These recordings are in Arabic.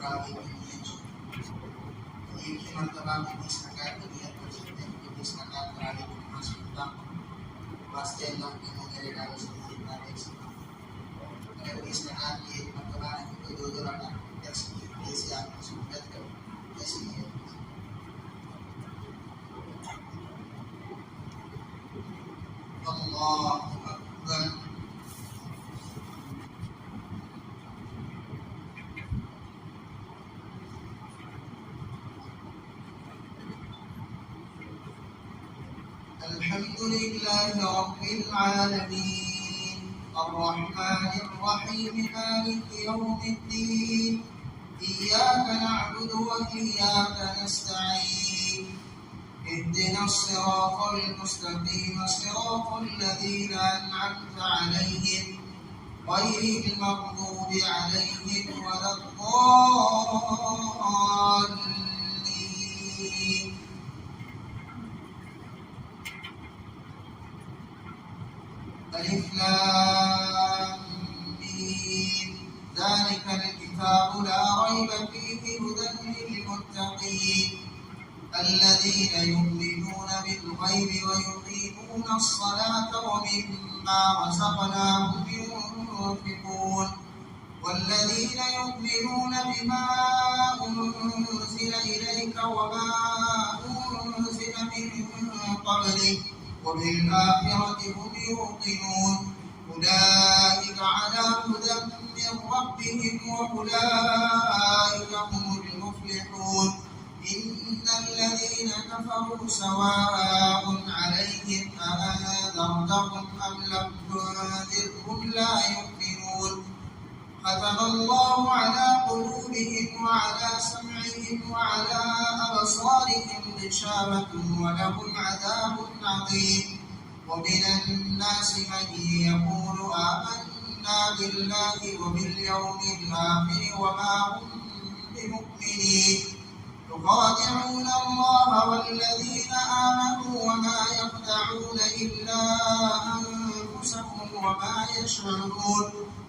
बराबर नहीं है। एक ही मर्तबा में 20 रकात की नियत कर सकते हैं कि 20 रकात तरावी की नमाज पढ़ता हूँ, वास्ते अल्लाह के मेरे डाले से जितना देख सकता हूँ। अगर 20 रकात की एक मर्तबा नहीं तो 2-2 रकात कर सकते हैं, जैसे आपकी सूरत करो ऐसी नियत। अल्लाहु अकबर। अल्हम्दुलिल्लाहि रब्बिल आलमीन अर्रहमानिर रहीम मालिकि यौमिद्दीन इय्याका नअबुदु व इय्याका नस्तईन اهدنا الصراط المستقيم صراط الذين أنعمت عليهم غير المغضوب عليهم ولا الضالين. ألف لام ميم ذلك الكتاب لا ريب فيه هدى للمتقين الذين يؤمنون بالغيب ويقيمون الصلاة ومما رزقناهم ينفقون والذين يؤمنون بما أنزل إليك وما أنزل من قبلك وبالآخرة هم يوقنون أولئك على هدى من ربهم وأولئك هم المفلحون. إن الذين كفروا سواء عليهم أأنذرتهم أم لم تنذرهم لا يؤمنون ختم الله على قلوبهم وعلى سمعهم وعلى أبصارهم غشاوة ولهم عذاب عظيم. ومن الناس من يقول آمنا بالله وباليوم الآخر وما هم بمؤمنين يخادعون الله والذين آمنوا وما يخدعون إلا أنفسهم وما يشعرون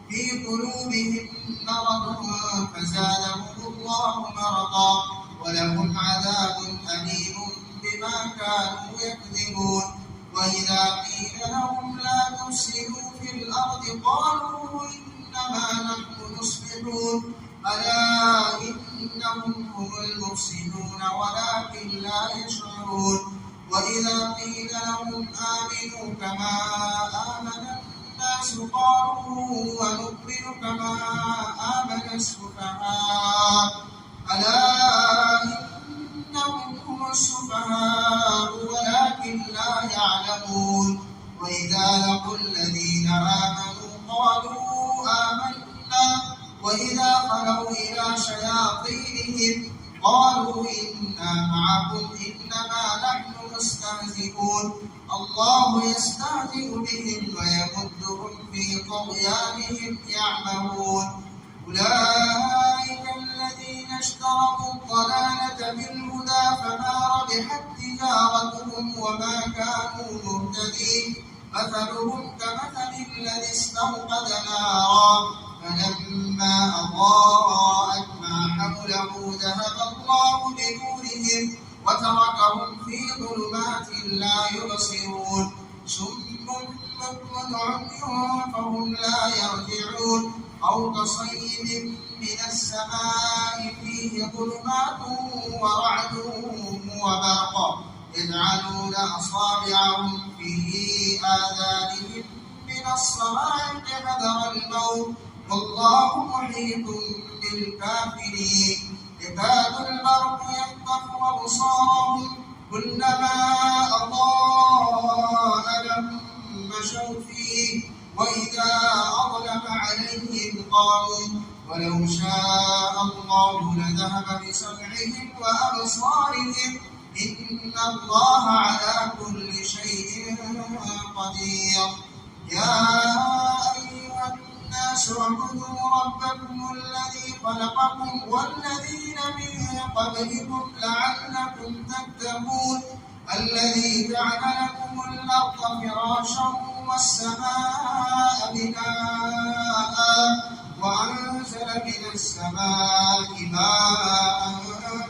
في قلوبهم مرض فزادهم الله مرضا ولهم عذاب أليم بما كانوا يكذبون. وإذا قيل لهم لا تفسدوا في الأرض قالوا إنما نحن مصلحون ألا إنهم هم المفسدون ولكن لا يشعرون. وإذا قيل لهم آمنوا كما آمن الناس قالوا ونؤمن كما آمن السفهاء ألا إنهم هم السفهاء ولكن لا يعلمون. وإذا لقوا الذين آمنوا قالوا آمنا وإذا خلوا إلى شياطينهم قالوا إنا معكم إنما نحن مستهزئون الله يستهزئ بهم ويمدهم في طغيانهم يعمهون. أولئك الذين اشتروا الضلالة بالهدى فما ربحت تجارتهم وما كانوا مهتدين مثلهم كمثل الذي استوقد نارا فلما أضاءت ما حوله ذهب الله بنورهم وتركهم في ظلمات لا يبصرون صم بكم عمي فهم لا يرجعون أو كصيب من السماء فيه ظلمات ورعد وبرق يجعلون أصابعهم في آذانهم من الصواعق حذر الموت والله محيط بالكافرين. يكاد البرق يخطف أبصارهم كلما أضاء لهم مشوا فيه وإذا أظلم عليهم قاموا ولو شاء الله لذهب بسمعهم وأبصارهم إن الله على كل شيء قدير. يا أيها الناس اعبدوا ربكم الذي خلقكم والذين من قبلكم لعلكم تتقون الذي جعل لكم الأرض فراشا والسماء بناء وأنزل من السماء ماء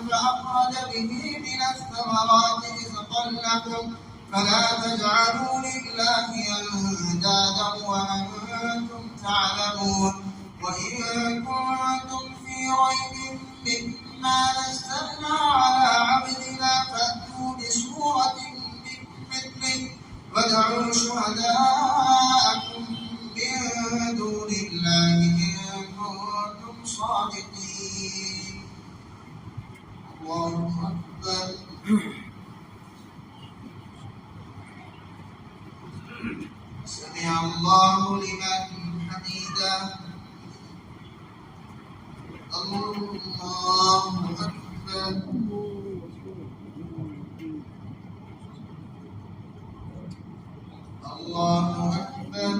فأخرج به من الثمرات رزقا لكم فلا تجعلوا لله أندادا وأنتم تعلمون وإن كنتم في ريب مما نزلنا على عبدنا فأتوا بسورة من مثله وادعوا شهداءكم من دون الله إن كنتم صادقين. الله أكبر. سمع الله لمن حمده. الله أكبر. الله أكبر.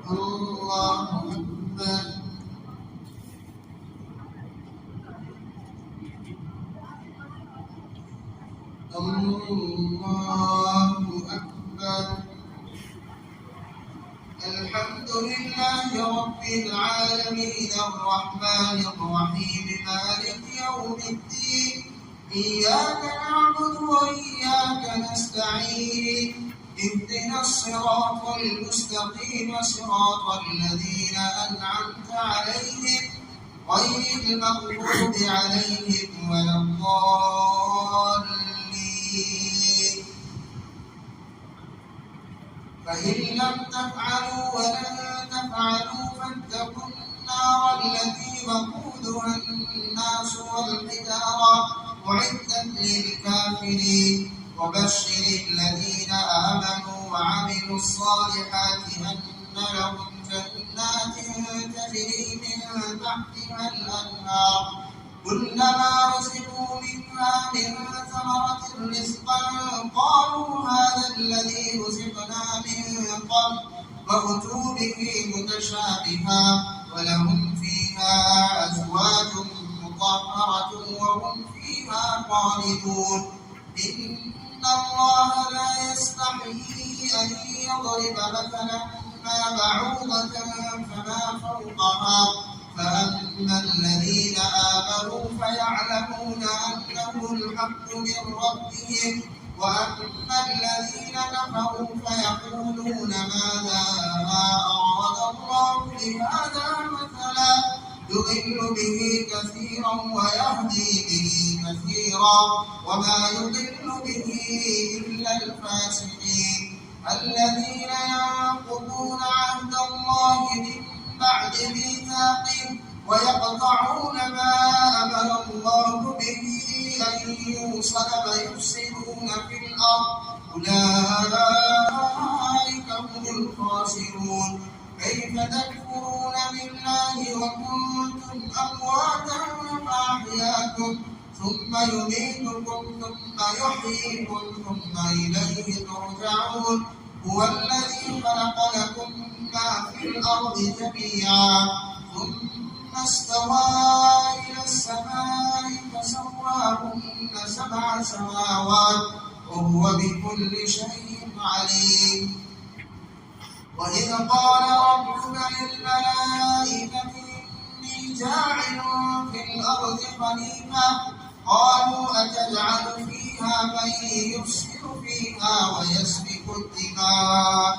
الله أكبر. الله أكبر. الحمد لله رب العالمين الرحمن الرحيم مالك يوم الدين إياك نعبد وإياك نستعين اهدنا الصراط المستقيم صراط الذين أنعمت عليهم غير المغضوب عليهم ولا الضالين. فإن لم تفعلوا ولن تفعلوا فاتقوا النار التي وقودها الناس والحجارة أعدت للكافرين. وبشر الذين آمنوا وعملوا الصالحات أن لهم جنات تجري من تحتها الأنهار كلما رزقوا منها من ثمرة رزقا قالوا هذا الذي رزقنا من قبل وأتوا به متشابها ولهم فيها أزواج مطهرة وهم فيها خالدون. إن الله لا يستحيي أن يضرب مثلا ما بعوضة فما فوقها فأما الذين آمنوا فيعلمون أنه الحق من ربهم وأما الذين كفروا فيقولون ماذا أراد الله بهذا مثلا يضل به كثيرا ويهدي به كثيرا وما يضل به إلا الفاسقين الذين ينقضون عهد الله من بعد ميثاقه ويقطعون ما أمر الله به أن يوصل ويفسدون في الأرض أولئك هم الخاسرون. كيف تكفرون بالله وكنتم أمواتا فأحياكم ثم يميتكم ثم يحييكم ثم إليه ترجعون. هو الذي خلق لكم ما في الأرض جميعا ثم استوى إلى السماء فسواهن 7 سماوات وهو بكل شيء عليم. وإذ قال ربك للملائكة إني جاعل في الأرض خليفة قالوا أتجعل فيها من يفسد فيها ويسفك الدماء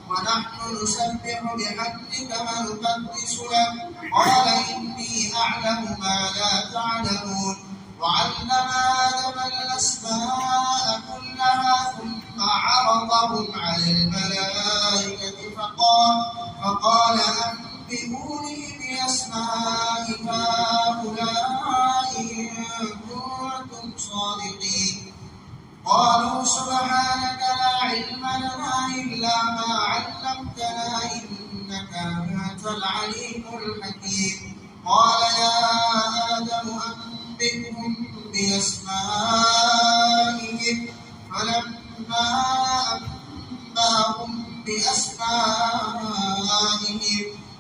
ونحن نسبح بحمدك ونقدس لك قال إني أعلم ما لا تعلمون. وعلم آدم الأسماء كلها ثم عرضهم على الملائكة فقال أنبئوني بأسماء هؤلاء إن كنتم صادقين. قالوا سبحانك لا علم لنا إلا ما علمتنا إنك أنت العليم الحكيم. قال يا آدم أنبئهم بأسمائهم فلما أنبأهم بأسمائهم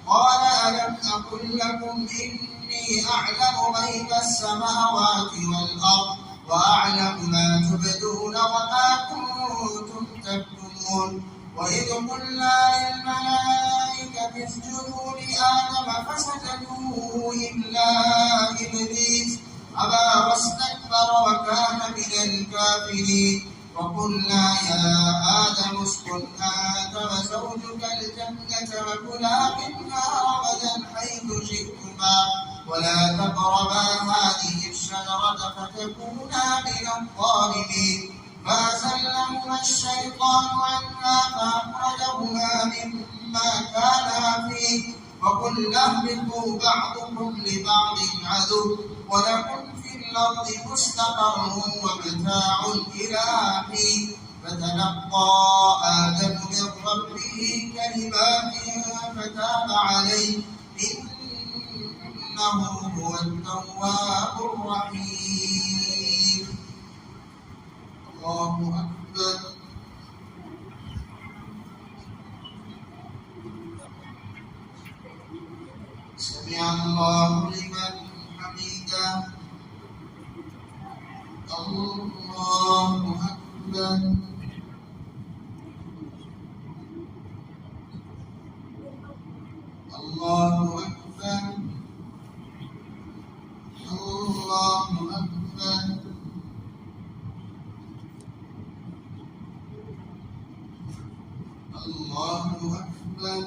قال ألم أقل لكم إني أعلم غيب السماوات والأرض وأعلم ما تبدون وما كنتم تكتمون. وإذ قلنا للملائكة اسجدوا لآدم فسجدوا إلا إبليس أبى واستكبر وكان من الكافرين وقلنا يا آدم اسكن أنت وزوجك الجنة وكلا منها رغدا حيث شئتما ولا تقربا هذه الشجرة فتكونا من الظالمين فأزلهما الشيطان عنها فأخرجهما مما كانا فيه وقلنا اهبطوا بعضكم لبعض عدو ولكم في الأرض مستقر ومتاع إلى حين فتلقى آدم من ربه كلمات فتاب عليه إنه هو التواب الرحيم. الله أكبر. سمع الله لمن حمده. الله أكبر. الله أكبر. الله أكبر. الله أكبر.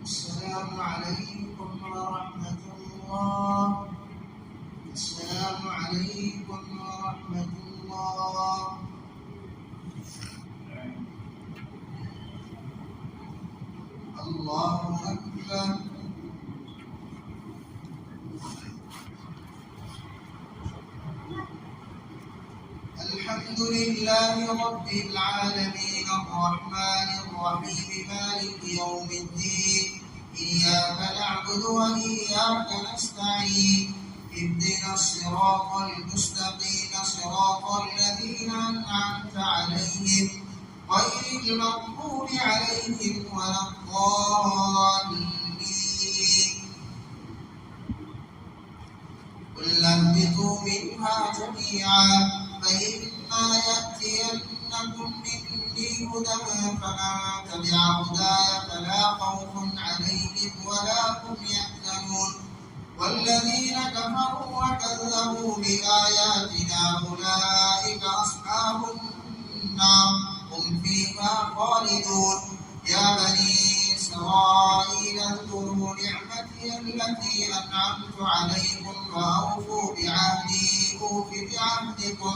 السلام عليكم ورحمة الله. السلام عليكم ورحمة الله. الله أكبر. الحمد لله رب العالمين الرحمن الرحيم مالك يوم الدين إياك نعبد وإياك نستعين اهدنا الصراط المستقيم صراط الذين أنعمت عليهم غير المغضوب عليهم ولا الضالين. قل اهبطوا منها جميعا فإما يأتينكم مني هدى فمن تبع هداي فلا خوف عليهم ولا هم يحزنون والذين كفروا وكذبوا بآياتنا أولئك أصحاب النار هم فيها خالدون. يا بني إسرائيل اذكروا نعمتي التي أنعمت عليكم وأوفوا بعهدي أوف بعهدكم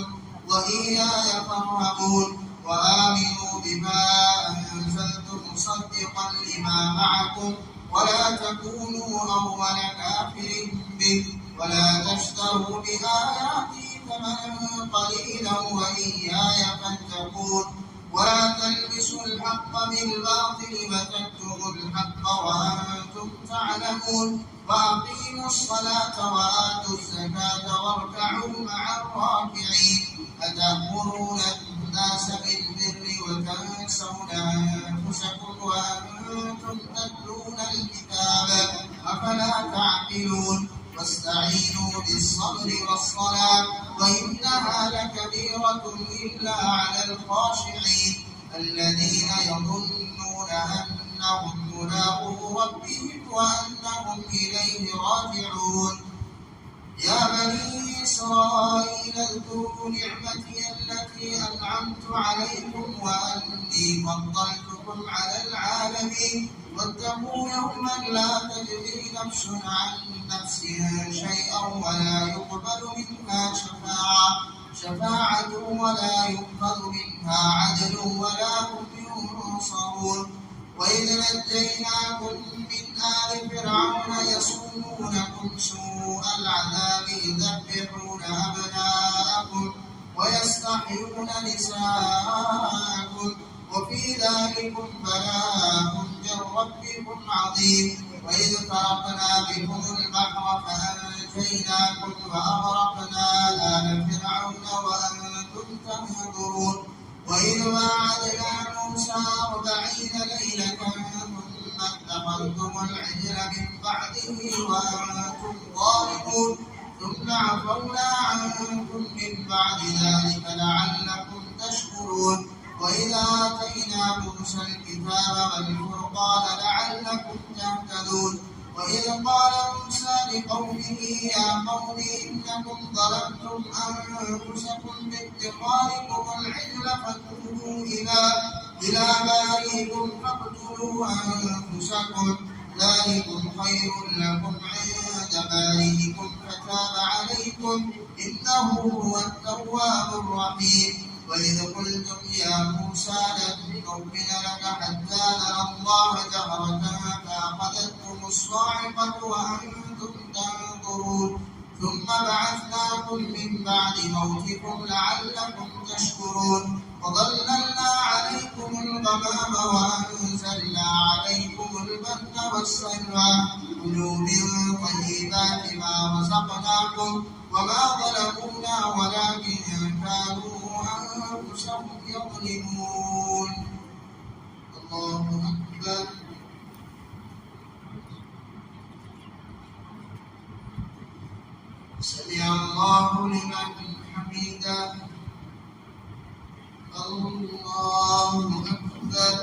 وإياي فارهبون وآمنوا بما أنزلت مصدقا لما معكم ولا تكونوا أول كافر به ولا تشتروا بآياتي ثمنا قليلا وإياي فاتقون ولا تلبسوا الحق بالباطل وتكتموا الحق وأنتم تعلمون وأقيموا الصلاة وآتوا الزكاة واركعوا مع الراكعين. أتأمرون الناس بالبر وتنسون أنفسكم وأنتم تتلون الكتاب أفلا تعقلون. واستعينوا بالصبر والصلاة وإنها لكبيرة إلا على الخاشعين الذين يظنون أنهم ملاقو ربهم وأنهم إليه راجعون. يا بني إسرائيل اذكروا نعمتي التي أنعمت عليكم وأني فضلتكم على العالمين واتقوا يوما لا تجزي نفس عن نفس شيئا ولا يقبل منها شفاعة ولا يؤخذ منها عدل ولا هم ينصرون. وإذ نجيناكم من آل فرعون يصومونكم سوء العذاب يذبحون أبناءكم ويستحيون نساءكم وفي ذلكم بلاء من ربكم عظيم. وإذ فرقنا بكم البحر فأنجيناكم وأغرقنا آل فرعون وأنتم تنظرون. وإذ واعدنا موسى 40 ليلة ثم اتخذتم العجل من بعده وأنتم ظالمون ثم عفونا عنكم من بعد ذلك لعلكم تشكرون. وإذا آتينا موسى الكتاب والفرقان لعلكم تهتدون. وإذ قال موسى لقومه يا قوم إنكم ظلمتم أنفسكم باتخاذكم العجل فتوبوا إلى بارئكم فاقتلوا أنفسكم ذلكم خير لكم عند بارئكم فتاب عليكم إنه هو التواب الرحيم. وإذ قلتم يا موسى لن نؤمن لك حتى نرى الله جهرة فأخذتكم الصاعقة وأنتم تنظرون ثم بعثناكم من بعد موتكم لعلكم تشكرون. وظللنا عليكم الغمام وأنزلنا عليكم المن والسلوى كلوا من طيبات ما رزقناكم وما ظلمونا ولكن كانوا أنفسهم يظلمون. الله أكبر. سمع الله لمن حمده. الله أكبر.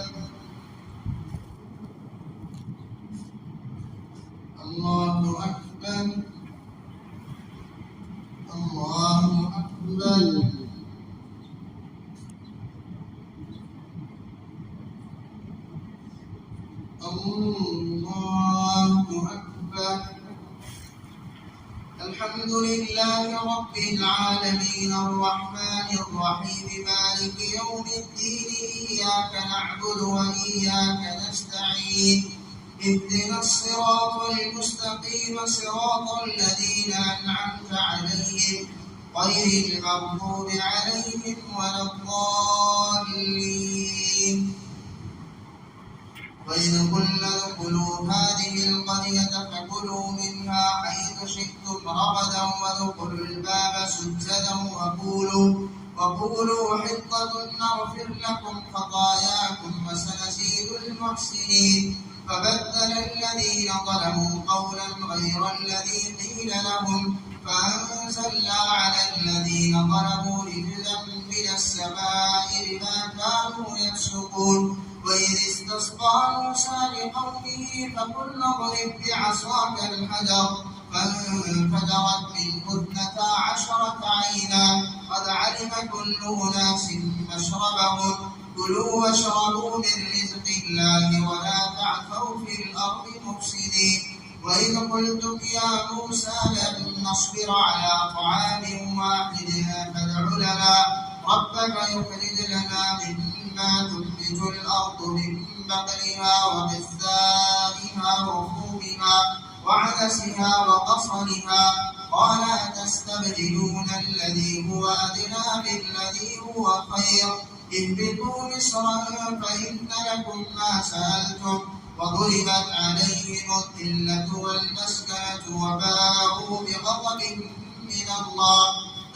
الله أكبر. الله أكبر. الله أكبر. الحمد لله رب العالمين الرحمن الرحيم مالك يوم الدين إياك نعبد وإياك نستعين اهدنا الصراط المستقيم صراط الذين أنعمت عليهم غير المغضوب عليهم ولا الضالين. وإذ قلنا ادخلوا هذه القرية فكلوا منها حيث شئتم رغدا وادخلوا الباب سجدا وقولوا حطة نغفر لكم خطاياكم وسنزيد المحسنين. فبدل الذين ظلموا قولا غير الذي قيل لهم فأنزلنا على الذين ظلموا رجزا من السماء بما كانوا يفسقون. وإذ استسقى موسى لقومه فقلنا اضرب بعصاك الحجر فانفجرت منه 12 عينا قد علم كل أناس مشربهم كلوا واشربوا من رزق الله ولا تعثوا في الأرض مفسدين. وإذ قلتم يا موسى لن نصبر على طعام واحد فادع لنا ربك يخرج لنا مما تنبت الأرض من بقلها وقثائها وفومها وعدسها وبصلها قال أتستبدلون الذي هو أدنى بالذي هو خير اهبطوا مصرا فإن لكم ما سألتم وضربت عليهم الذلة والمسكنة وباءوا بغضب من الله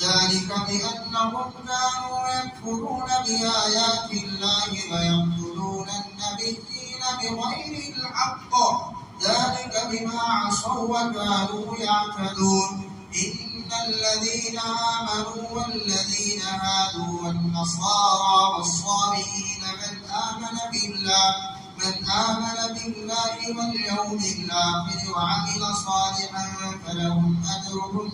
ذلك بأنهم كانوا يكفرون بآيات الله ويقتلون النبيين بغير الحق ذلك بما عصوا وكانوا يعتدون. إن الذين آمنوا والذين هادوا والنصارى والصابئين من آمن بالله واليوم الآخر وعمل صالحا فلهم أجرهم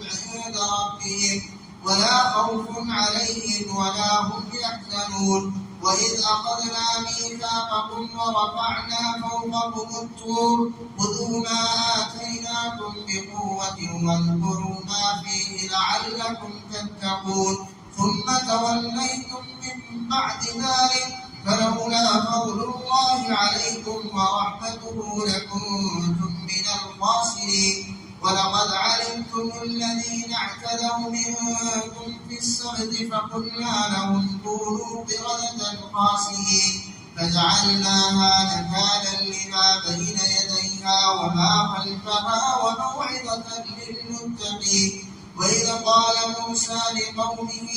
عند ربهم ولا خوف عليهم ولا هم يحزنون. وإذ أخذنا ميثاقكم ورفعنا فوقكم الطور خذوا ما آتيناكم بقوة واذكروا ما فيه لعلكم تتقون ثم توليتم من بعد ذلك فلولا فضل الله عليكم ورحمته لكنتم من الخاسرين. ولقد علمتم الذين اعتدوا منكم في السبت فقلنا لهم كونوا قردة خاسئين فجعلناها نكالا لما بين يديها وما خلفها وموعظة للمتقين. وإذ قال موسى لقومه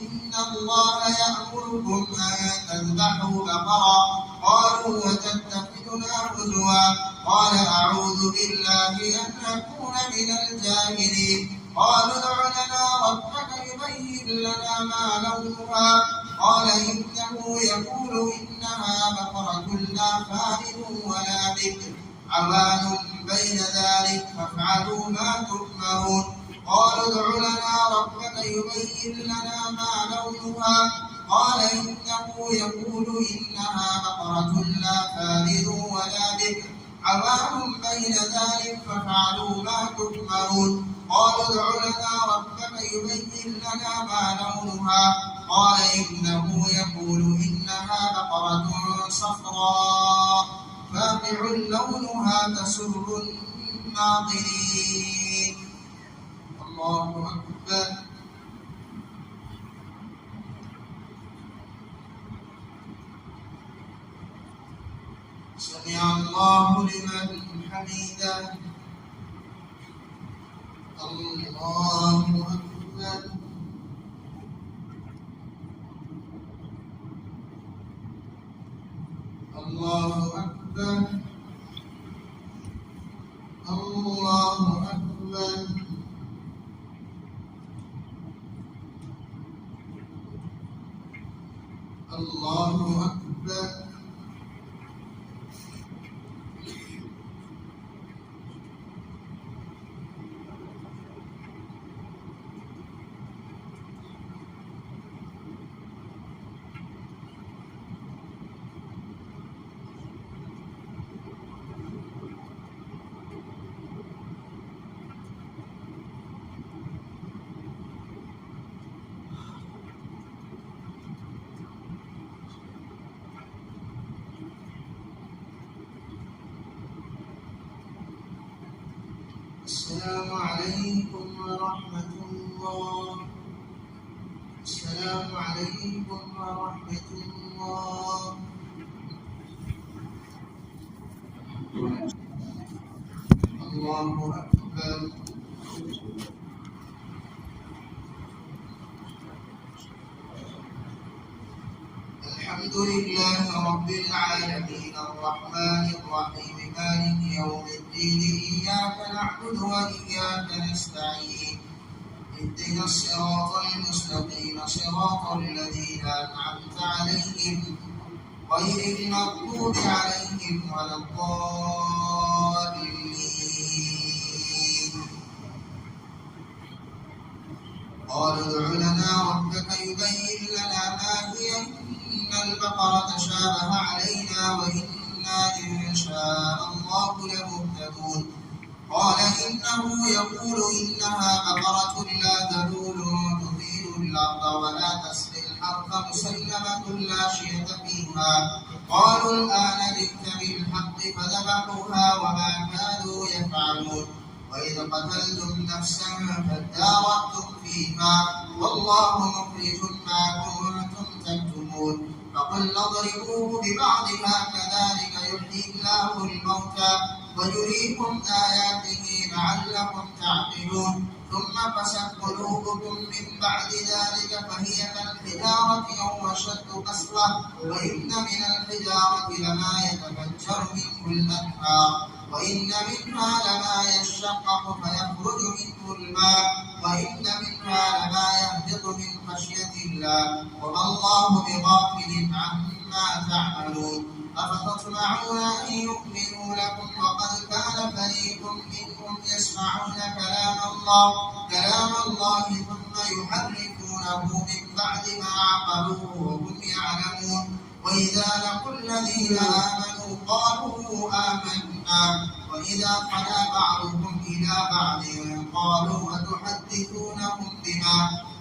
إن الله يأمركم أن تذبحوا بقرة قالوا وتتخذنا هزوا قال أعوذ بالله أن أكون من الجاهلين. قالوا ادع لنا ربك يبين لنا ما لونها قال إنه يقول إنها بقرة لا فارض ولا بكر عوان بين ذلك فافعلوا ما تؤمرون. قالوا ادع لنا ربك يبين لنا ما لونها قال إنه يقول إنها بقرة لا فارض ولا بكر عوان بين ذلك فافعلوا ما تؤمرون. قالوا ادع لنا ربك يبين لنا ما لونها قال إنه يقول إنها بقرة صفراء فاقع لونها تسر الناظرين. الله أكبر. سمع الله لمن حمده. الله أكبر. الله أكبر. الله أكبر. الله أكبر. السلام عليكم ورحمة الله. السلام عليكم ورحمة الله. الله أكبر. الحمد لله رب العالمين الرحمن الرحيم مالك يوم الدين إياك نعبد وإياك نستعين اهدنا الصراط المستقيم صراط الذين أنعمت عليهم غير المغضوب عليهم ولا الضالين. قالوا ادع لنا ربك يبين لنا ما هي إن البقرة تشابه علينا وإنا إن شاء الله لمهتدون. قال إنه يقول إنها بقرة لا ذلول تثير الأرض ولا تسقي الحرث مسلمة لا شية فيها. قالوا الآن جئت بالحق فذبحوها وما كانوا يفعلون. وإذ قتلتم نفسا فادارأتم فيها والله مخرج ما كنتم تكتمون. فقلنا اضربوه ببعضها كذلك يحيي الله الموتى ويريكم آياته لعلكم تعقلون. ثم قست قلوبكم من بعد ذلك فهي كالحجارة أو أشد قسوة وإن من الحجارة لما يتفجر منه الأنهار وإن منها لما يشقق فيخرج منه الماء وإن منها لما يهبط من خشية الله وما الله بغافل عما تعملون. أفتطمعون أن يؤمنوا لكم وقد كان فريق منهم يسمعون كلام الله ثم يحرفونه من بعد ما عقلوه وهم يعلمون. وإذا لقوا الذين آمنوا قالوا آمنا وإذا خلا بعضهم إلى بعض قالوا أتحدثونهم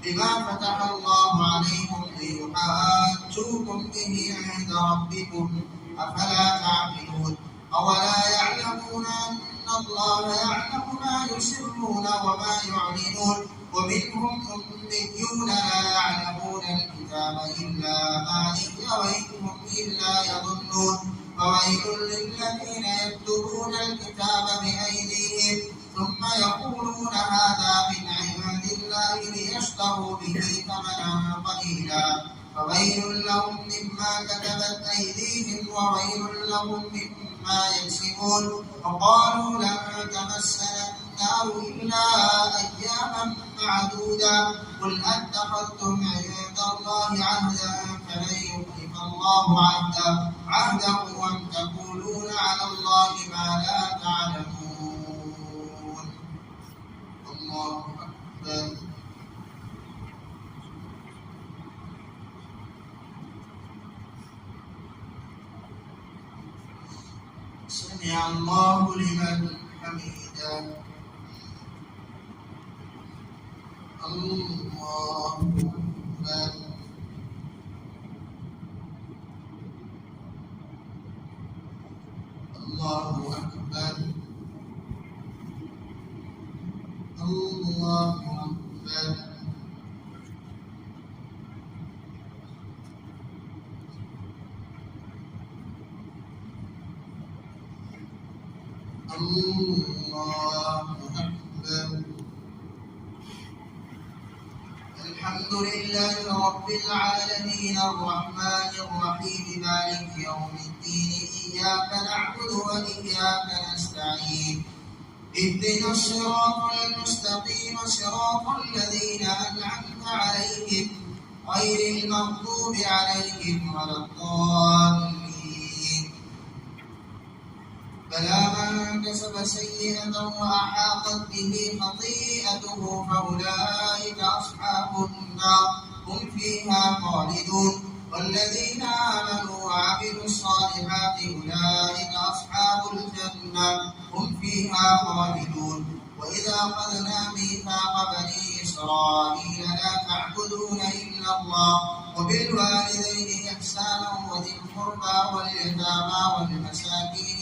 بما فتح الله عليكم ليحاجوكم به عند ربكم أفلا تعقلون أولا يعلمون أن الله يعلم ما يسرون وما يعلنون ومنهم أميون لا يعلمون الكتاب إلا أماني وإن هم إلا يظنون فويل للذين يكتبون الكتاب بأيديهم ثم يقولون هذا من عند الله ليشتروا به ثمنا قليلا فويل لهم مما كتبت أيديهم وويل لهم مما يكسبون وقالوا لن تمسنا النار إلا أياما معدودا قل أتخذتم عند الله عهدا فلن يخلف الله عهده أم تقولون على الله ما لا تعلمون الله أكبر سمع الله لمن حمده الله أكبر الله أكبر الله أكبر الله أكبر الحمد لله رب العالمين الرحمن الرحيم مالك يوم الدين إياك نعبد وإياك نستعين اهدنا الصراط المستقيم صراط الذين أنعمت عليهم غير المغضوب عليهم ولا الضالين بلى من كسب سيئة وأحاطت به خطيئته فأولئك أصحاب النار هم فيها خالدون والذين آمنوا وعملوا الصالحات أولئك أصحاب الجنة هم فيها خالدون وإذا أخذنا ميثاق بني إسرائيل لا تعبدون إلا الله وبالوالدين إحسانا وذي القربى واليتامى والمساكين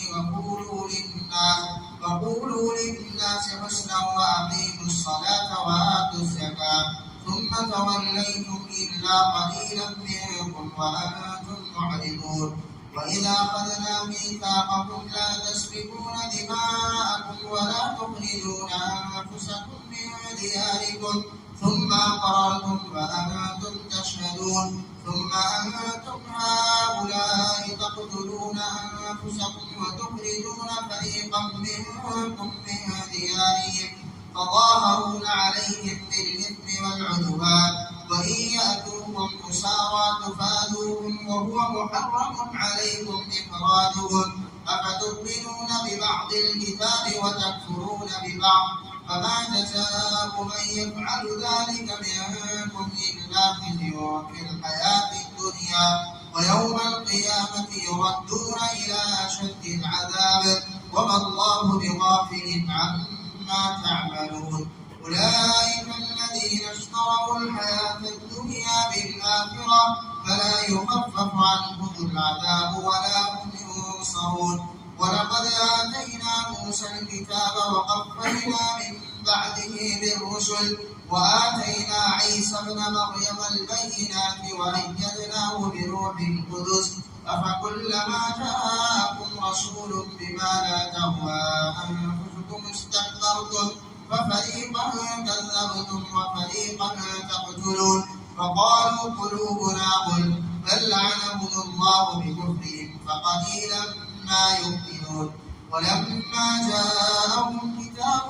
وقولوا للناس حسنا وأقيموا الصلاة وآتوا الزكاة ثم توليتم إلا قليلا منكم وأنتم معرضون وإذا أخذنا ميثاقكم لا تسفكون دماءكم ولا تخرجون أنفسكم من دياركم ثم أقررتم وأنتم تشهدون ثم أنتم هؤلاء تقتلون أنفسكم وتخرجون فريقا منكم من ديارهم تظاهرون عليهم بالإثم والعدوان وإن يأتوكم أسارى تفادوهم وهو محرم عليكم إخراجهم أفتؤمنون ببعض الكتاب وتكفرون ببعض فما جزاء من يفعل ذلك منكم إلا خزي في الحياة الدنيا ويوم القيامة يردون إلى أشد العذاب وما الله بغافل عما تعملون أولئك الذين اشتروا الحياة الدنيا بالآخرة فلا يخفف عنهم العذاب ولا هم ينصرون ولقد آتينا موسى الكتاب وقفينا من بعده بالرسل وآتينا عيسى ابن مريم البينات وأيدناه بروح القدس أفكلما جاءكم رسول بما لا تهوى أنفسكم استكبرتم ففريقا كذبتم وفريقا تقتلون فقالوا قلوبنا غلف بل لعنهم الله بكفرهم فقليلا ما يؤمنون ولما جاءهم كتاب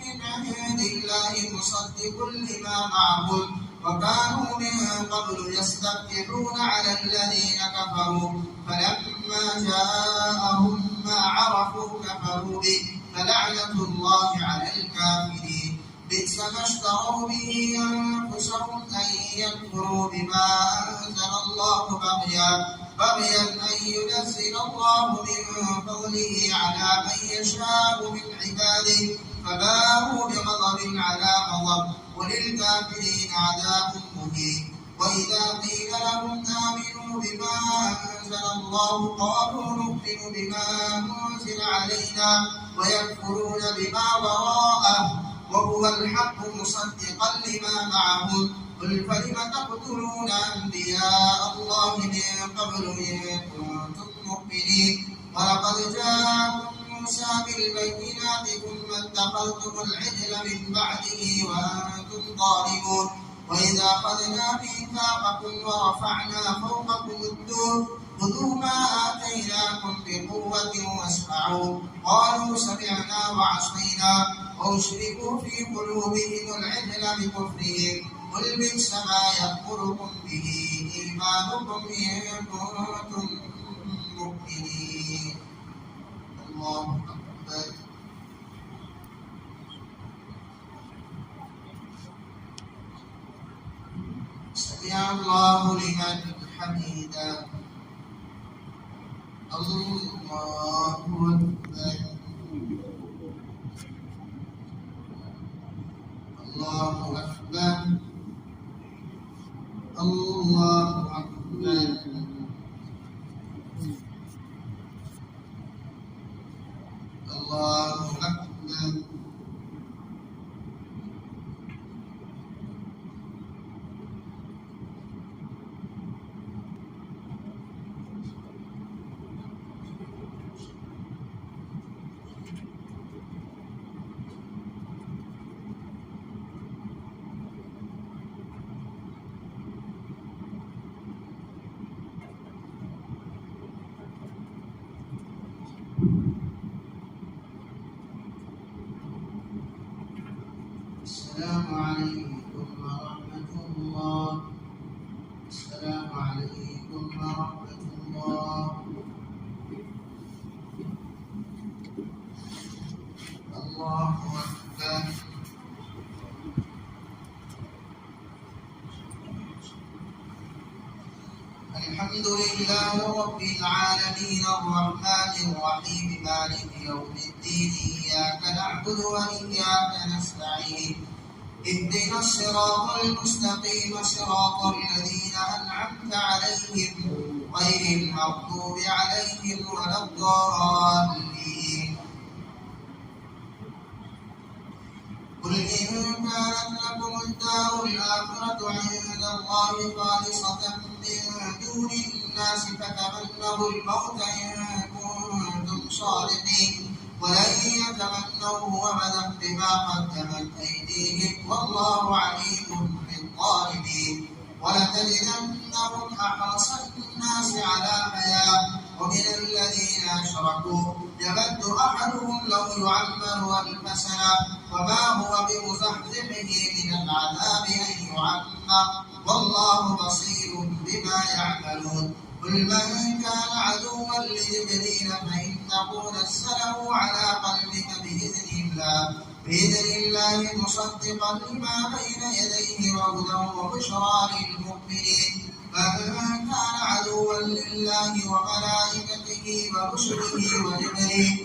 من عند الله مصدق لما معهم وكانوا من قبل يستفتحون على الذين كفروا فلما جاءهم ما عرفوا كفروا به فلعنة الله على الكافرين بئس ما اشتروا به أنفسهم أن يكفروا بما أنزل الله بغيا أن ينزل الله من فضله على من يشاء من عباده فباءوا بغضب على غضب وللكافرين عذاب مهين وإذا قيل لهم آمنوا بما أنزل الله قالوا نؤمن بما أنزل علينا ويكفرون بما وراءه وهو الحق مصدقا لما معهم قل فلم تقتلون أنبياء الله من قبل إن كنتم مؤمنين ولقد جاءكم موسى بالبينات ثم اتخذتم العجل من بعده وأنتم ظالمون وإذا أخذنا ميثاقكم ورفعنا فوقكم الطور خذوا ما آتيناكم بقوة واسمعوا قالوا سمعنا وعصينا وأشركوا في قلوبهم العجل بكفرهم قل بئس ما يأمركم به إيمانكم إن كنتم مؤمنين. الله أكبر. سمع الله لمن حمده. الله أكبر. الله أكبر. الله أكبر. الله أكبر. السلام عليكم ورحمة الله. السلام عليكم ورحمة الله. الله أكبر. الحمد لله رب العالمين الرحمن الرحيم مالك يوم الدين إياك نعبد وإياك نستعين اهدنا الصراط المستقيم صراط الذين أنعمت عليهم غير المغضوب عليهم ولا الضالين. قل إن كانت لكم الدار الآخرة عند الله خالصة من دون الناس فتمنوا الموت إن كنتم صادقين ولن يتمنوه أبدا بما قدمت أيديهم والله عليم بالظالمين. ولتجدنهم أحرص الناس على حياة ومن الذين أشركوا يود أحدهم لو يعمر ألف سنة وما هو بمزحزحه من العذاب أن يعمر والله بصير بما يعملون. قل من كان عدوا لجبريل فإنه نزله على قلبك بإذن الله مصدقا لما بين يديه وهدى وبشرى للمؤمنين. من كان عدوا لله وملائكته ورسله وجبريل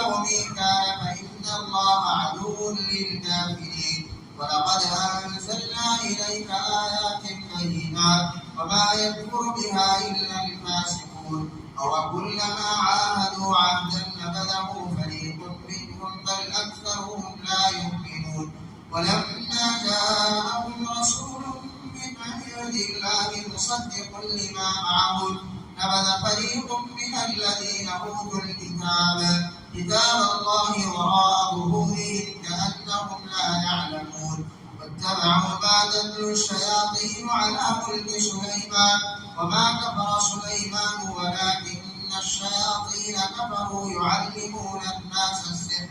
وميكال فإن الله عدو للكافرين. ولقد أنزلنا إليك آيات بينات وما يكفر بها إلا الفاسقون أوكلما عاهدوا عهدا نبذه فريق منهم بل أكثرهم لا يؤمنون. ولما جاءهم رسول من عند الله مصدق لما معهم نبذ فريق من الذين أوتوا الكتاب الله وراء ظهورهم كأنهم لا يعلمون. واتبعوا ما تتلو الشياطين على ملك سليمان وما كفر سليمان ولكن الشياطين كفروا يعلمون الناس السحر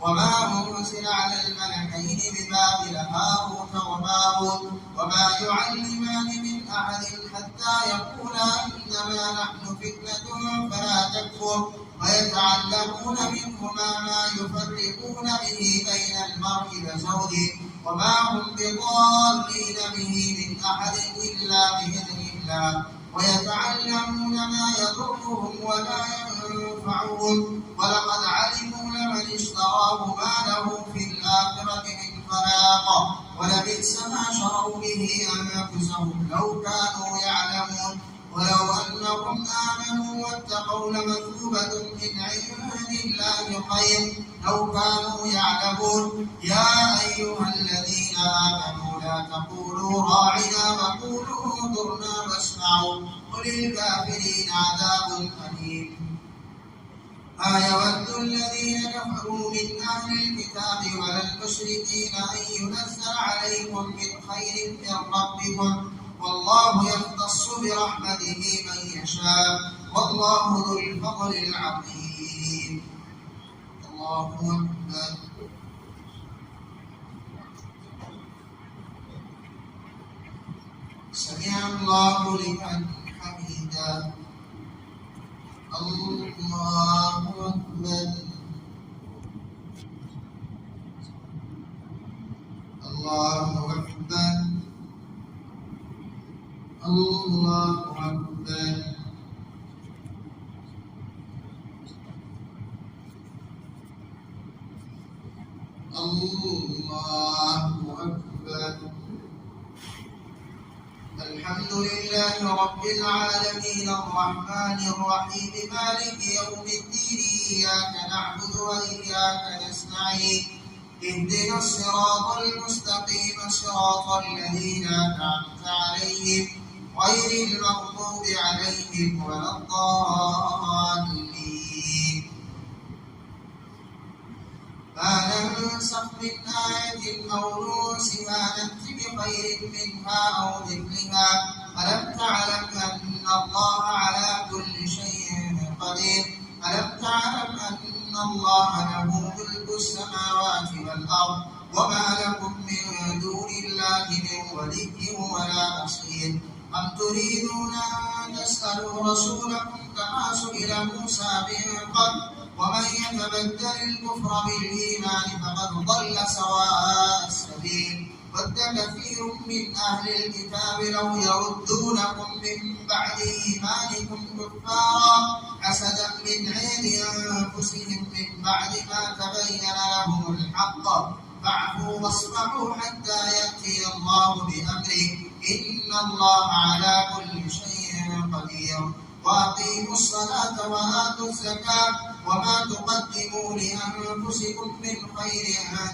وما أنزل على الملكين ببابل هاروت وماروت وما يعلمان من أحد حتى يقولا إنما نحن فتنة فلا تكفر ويتعلمون منهما ما يفرقون به بين المرء وزوجه وما هم بضارين به من أحد إلا بإذن الله ويتعلمون ما يضرهم ولا ينفعهم ولقد علموا لمن اشتراه ما له في الآخرة من خلاق ولبئس ما شروا به أنفسهم لو كانوا يعلمون ولو أنهم آمنوا واتقوا لمثوبة من عند الله خير لو كانوا يعلمون يا أيها الذين آمنوا لا تقولوا راعنا وقولوا انظرنا واسمعوا وللكافرين عذاب أليم ما يود الذين كفروا من أهل الكتاب ولا المشركين أن ينزل عليكم من خير من ربكم والله يختص برحمته من يشاء والله ذو الفضل العظيم الله أكبر سمع الله لمن حمده الله أكبر الله أكبر الله أكبر الله أكبر الحمد لله رب العالمين الرحمن الرحيم مالك يوم الدين إياك نعبد وإياك نستعين اهدنا الصراط المستقيم صراط الذين أنعمت عليهم غير المغضوب عليهم ولا الضالين ما ننسخ من آية أو ننسها نأت بخير منها أو مثلها ألم تعلم أن الله على كل شيء قدير ألم تعلم أن الله له ملك السماوات والأرض وما لكم من دون الله من ولي ولا نصير أم تريدون أن تسألوا رسولكم كما سئل موسى من قبل ومن يتبدل الكفر بالإيمان فقد ضل سواء السبيل ود كثير من أهل الكتاب لو يردونكم من بعد إيمانكم كفارا حسدا من عند أنفسهم من بعد ما تبين لهم الحق فاعفوا واصفحوا حتى يأتي الله بأمره إن الله على كل شيء قدير وأقيموا الصلاة وآتوا الزكاة وما تقدموا لأنفسكم من خير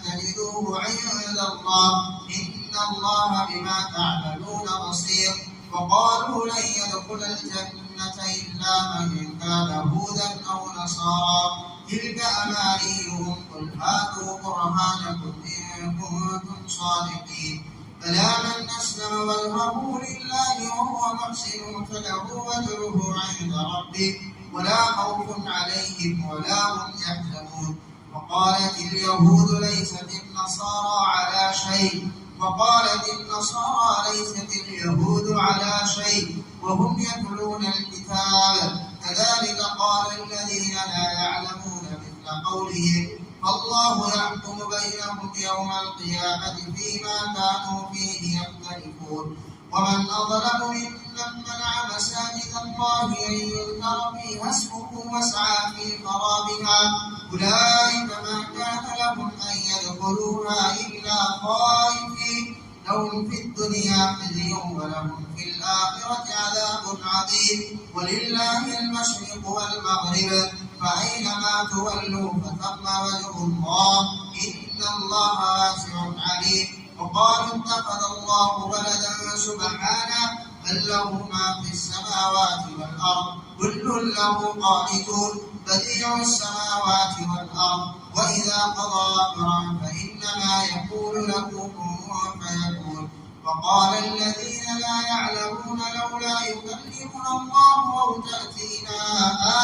تجدوه عند الله إن الله بما تعملون بصير وقالوا لن يدخل الجنة إلا من كان هودا أو نصارى تلك أمانيهم قل هاتوا برهانكم إن كنتم صادقين بلى من أسلم وجهه لله وهو محسن فله أجره عند ربه ولا خوف عليهم ولا هم يحزنون وقالت اليهود ليست النصارى على شيء وقالت النصارى ليست اليهود على شيء وهم يتلون الكتاب كذلك قال الذين لا يعلمون مثل قولهم فالله يحكم بينهم يوم القيامة فيما كانوا فيه يختلفون ومن أظلم ممن منع مساجد الله أن يذكر فيها اسمه وسعى في خرابها أولئك ما كان لهم أن يدخلوها إلا خائفين لهم في الدنيا خزي ولهم في الآخرة عذاب عظيم ولله المشرق والمغرب فأينما تولوا فثم وجه الله إن الله واسع عليم وقالوا اتخذ الله ولدا سبحانه بل له ما في السماوات والأرض كل له قانتون بديع السماوات والأرض وإذا قضى أمرا فإنما يقول له كن فيكون وقال الذين لا يعلمون لولا يكلمنا الله أو تأتينا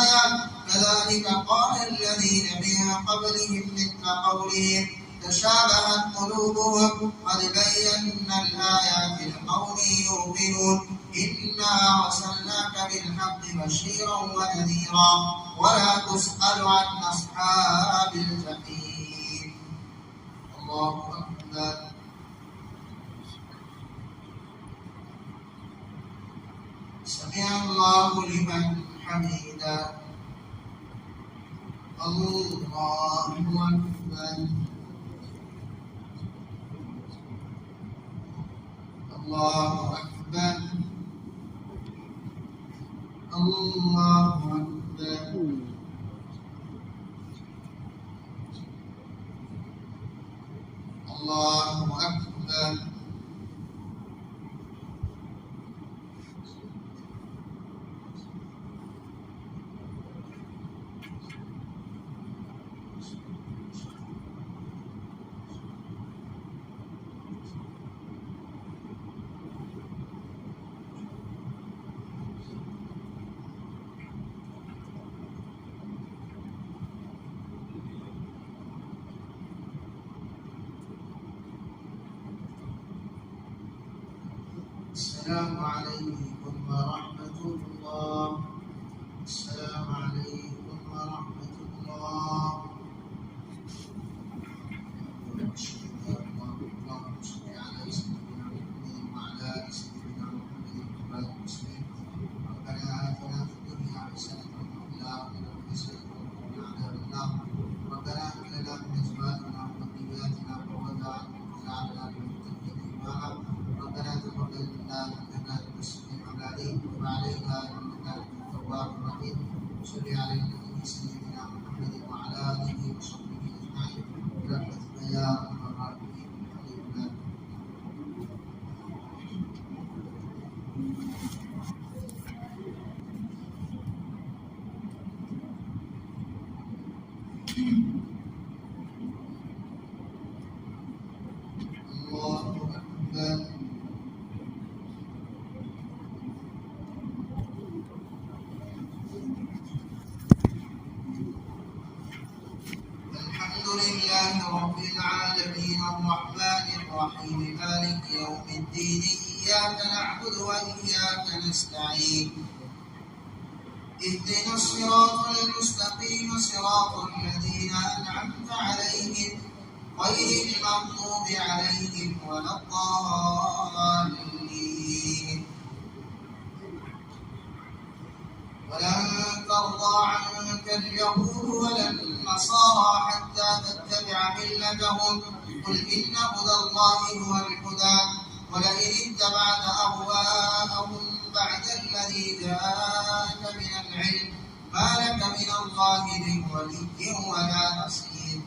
آية كذلك قال الذين من قبلهم مثل قولهم تشابهت قلوبهم قد بينا الآيات لقوم يؤمنون إنا أرسلناك بالحق بشيرا ونذيرا ولا تسأل عن أصحاب الجحيم الله أكبر سمع الله لمن حمده الله أكبر الله أكبر الله أكبر الله أكبر. السلام عليكم ورحمة الله. السلام عليكم ورحمة الله. اللهم صل على سيدنا محمد وعلى آل سيدنا محمد وعلى المسلمين. ربنا آتنا في الدنيا حسنة وفي الآخرة حسنة وقنا عذاب النار. ربنا هب لنا من أزواجنا وذرياتنا قرة أعين واجعلنا للمتقين إماما. ربنا تقبل منا انك انت السميع العليم وتب علينا انك انت التواب الرحيم. صل على النبي سيدنا محمد وعلى اله وصحبه اجمعين برحمتك يا ارحم الراحمين. الله اكبر. الحمد لله رب العالمين الرحمن الرحيم مالك يوم الدين إياك نعبد وإياك نستعين اهدنا الصراط المستقيم صراط الذين أنعمت عليهم غير المغضوب عليهم ولا الضالين. ولن ترضى عنك اليهود ولا النصارى حتى تتبع ملتهم قل إن هدى الله هو الهدى ولئن اتبعت أهواءهم بعد الذي جاءك من العلم ما لك من الله من ولي ولا نصير.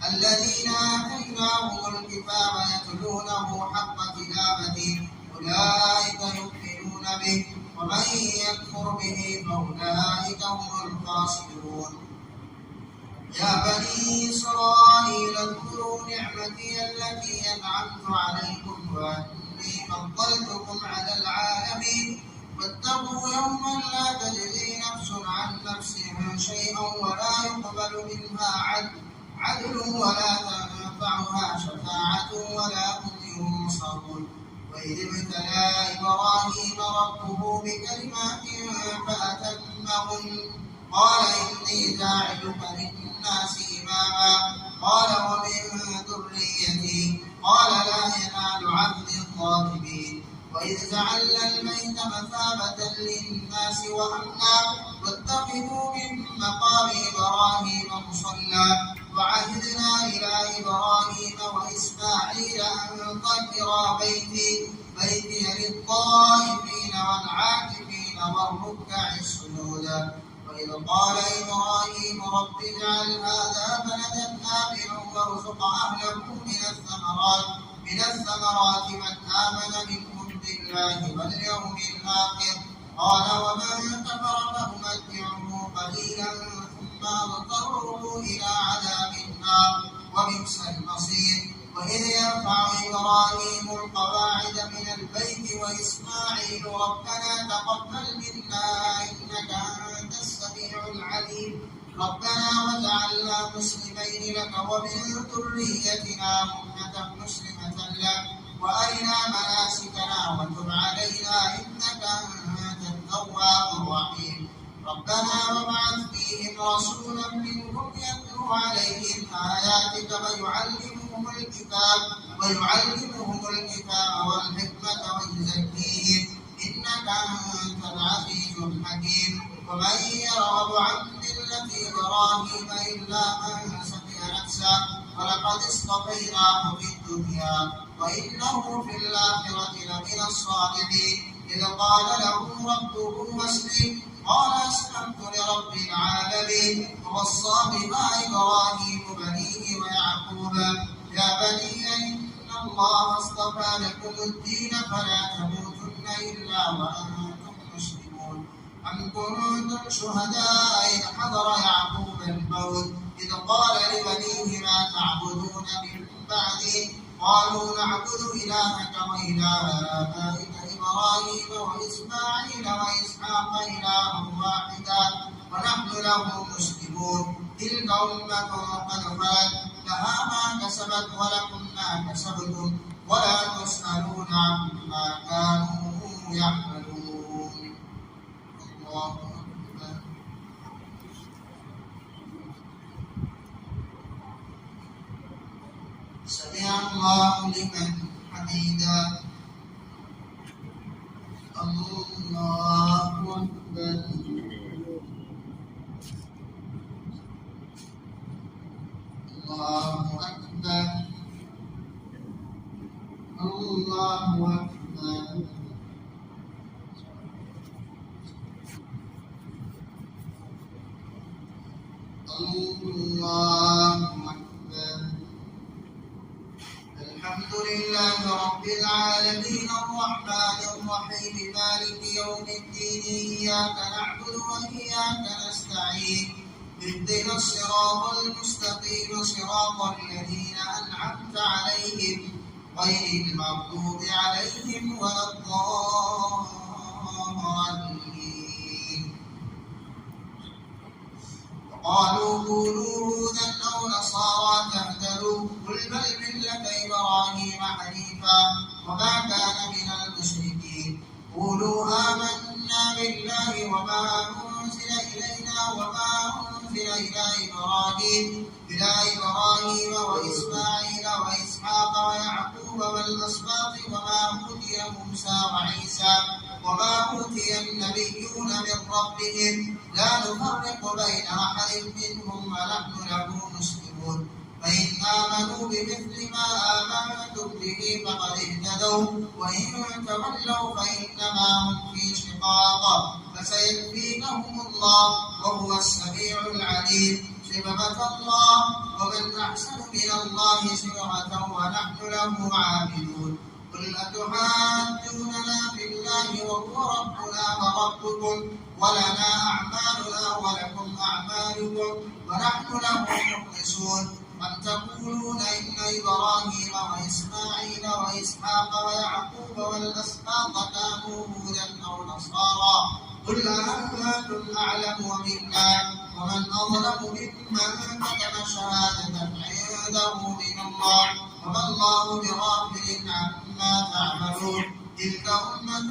الذين آتيناهم الكتاب يتلونه حق تلاوته أولئك يؤمنون به ومن يكفر به فأولئك هم الخاسرون. يا بني إسرائيل اذكروا نعمتي التي أنعمت عليكم وأني فضلتكم على العالمين واتقوا يوما لا تجزي نفس عن نفس شيئا ولا يقبل منها عدل ولا تنفعها شفاعة ولا هم ينصرون. وإذ ابتلى إبراهيم ربه بكلمات فأتمهن قال إني جاعلك للناس إماما قال ومن ذريتي قال لا ينال عهد الظالمين. وإذ جعلنا البيت مثابة للناس وأمنا واتخذوا من مقام إبراهيم مصلى وعهدنا إلى إبراهيم وإسماعيل أن طهرا بيتي للطائفين والعاكفين والركع السجود. وإذ قال إبراهيم رب اجعل هذا بلدا آمنا وارزق أهله من الثمرات من آمن منهم بالله واليوم الآخر قال ومن كفر فأمتعه قليلا ثم أضطره إلى عذاب النار وبئس المصير. وإذ يرفع إبراهيم القواعد من البيت وإسماعيل ربنا تقبل منا إنك أنت السميع العليم ربنا واجعلنا مسلمين لك ومن ذريتنا أمة مسلمة لك وأرنا مناسكنا وتب علينا إنك أنت التواب الرحيم. ربنا وابعث فيهم رسولا منهم يتلو عليهم آياتك ويعلمهم الكتاب والحكمة ويزكيهم إنك أنت العزيز الحكيم. ومن يرغب عن ملة إبراهيم إلا من سفه نفسه ولقد اصطفيناه في الدنيا وإنه في الآخرة لمن الصالحين. إذ قال له ربه أسلم قال أسلمت لرب العالمين. ووصى بها إبراهيم بنيه ويعقوب يا بني إن الله اصطفى لكم الدين فلا تموتن إلا وأنتم مسلمون. أم كنتم شهداء إذ حضر يعقوب الموت إذ قال لبنيه ما تعبدون من بعدي قالوا نعبد إلهك وإله آبائك إبراهيم وإسماعيل وإسحاق إلها واحدا ونحن له مسلمون. تلك أمة قد خلت لها ما كسبت ولكم ما كسبتم ولا تسألون عما كانوا يعملون. الله أكبر. سمع الله لمن حمده. الله أكبر. الله أكبر. الله أكبر. الله أكبر. الحمد لله رب العالمين الرحمن الرحيم مالك يوم الدين إياك نعبد وإياك نستعين اهدنا الصراط المستقيم صراط الذين أنعمت عليهم غير المغضوب عليهم ولا الضالين. قالوا كونوا هودا أو نصارى تهتدوا قل بل ملة إبراهيم حنيفا وما كان من المشركين. قولوا آمنا بالله وما أنزل إلينا وما أنزل إلى إبراهيم وإسماعيل وإسحاق ويعقوب والأسباط وما أوتي موسى وعيسى وما أوتي النبيون من ربهم لا نفرق بين أحد منهم ونحن له مسلمون. فإن آمنوا بمثل ما آمنتم به فقد اهتدوا وإن تولوا فإنما هم في شقاق فسيكفيكهم الله وهو السميع العليم. صبغة الله ومن أحسن من الله صبغة ونحن له عابدون. قل أتحاجوننا في الله وهو ربنا وربكم ولنا أعمالنا ولكم أعمالكم ونحن له مخلصون. أم تقولون إن إبراهيم وإسماعيل وإسحاق ويعقوب والأسباط كانوا هودا أو نصارى قل أأنتم أعلم بالله ومن أظلم ممن كتم شهادة عنده من الله وما الله بغافل عما تعملون. تلك أمة